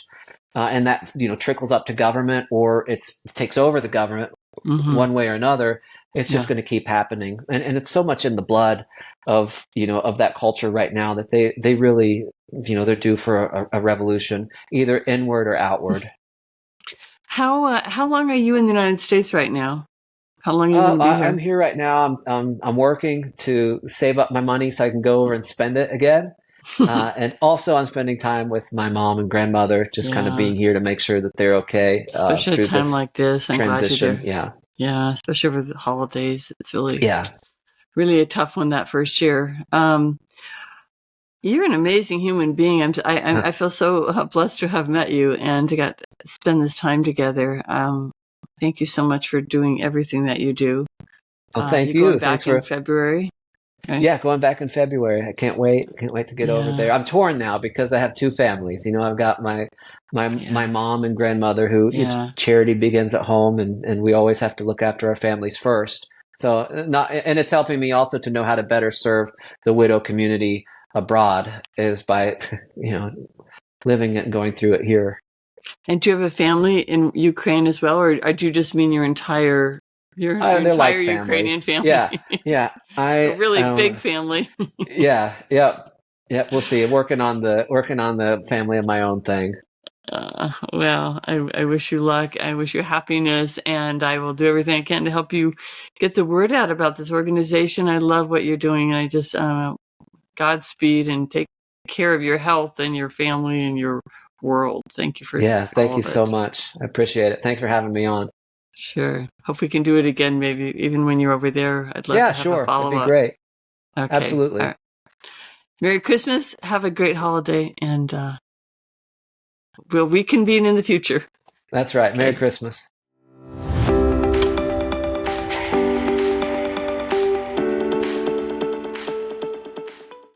A: and that trickles up to government, or it takes over the government
B: Mm-hmm.
A: one way or another, it's just
B: Yeah.
A: going to keep happening, and it's so much in the blood of of that culture right now that they really they're due for a revolution, either inward or outward.
B: How long are you in the United States right now? How long are you going to be
A: I'm
B: here?
A: here right now. I'm working to save up my money so I can go over and spend it again. And also, I'm spending time with my mom and grandmother, just kind of
B: Yeah.
A: being here to make sure that they're okay
B: Especially at a
A: through
B: time
A: this
B: like this. I'm glad you're
A: transition.
B: there.
A: Yeah,
B: Yeah, especially over the holidays. It's really,
A: yeah.
B: really a tough one that first year. You're an amazing human being. I feel so blessed to have met you and to spend this time together. Thank you so much for doing everything that you do.
A: Well, thank
B: You're going
A: you. Thanks
B: back in
A: for
B: February, right?
A: yeah, going back in February. I can't wait. Can't wait to get over
B: Yeah,
A: there. I'm torn now because I have two families. I've got my
B: yeah,
A: mom and grandmother who
B: yeah.
A: charity begins at home, and we always have to look after our families first. So not and it's helping me also to know how to better serve the widow community abroad is by living it and going through it here.
B: And do you have a family in Ukraine as well, or do you just mean your entire your
A: They're
B: entire
A: like family.
B: Ukrainian family?
A: Yeah, yeah.
B: A really big family.
A: Yeah, yep, yep. We'll see. Working on the family of my own thing.
B: Well, I wish you luck. I wish you happiness, and I will do everything I can to help you get the word out about this organization. I love what you're doing. I just Godspeed and take care of your health and your family and your world. Thank you for
A: Yeah,
B: all
A: thank you
B: of
A: so
B: it.
A: much. I appreciate it. Thanks for having me on.
B: Sure. Hope we can do it again, maybe even when you're over there. I'd love
A: Yeah,
B: to have a
A: sure. That'd
B: follow
A: be
B: up.
A: great.
B: Okay. All
A: Absolutely.
B: right. Merry Christmas. Have a great holiday, and we'll reconvene in the future.
A: That's right. Merry
B: Okay.
A: Christmas.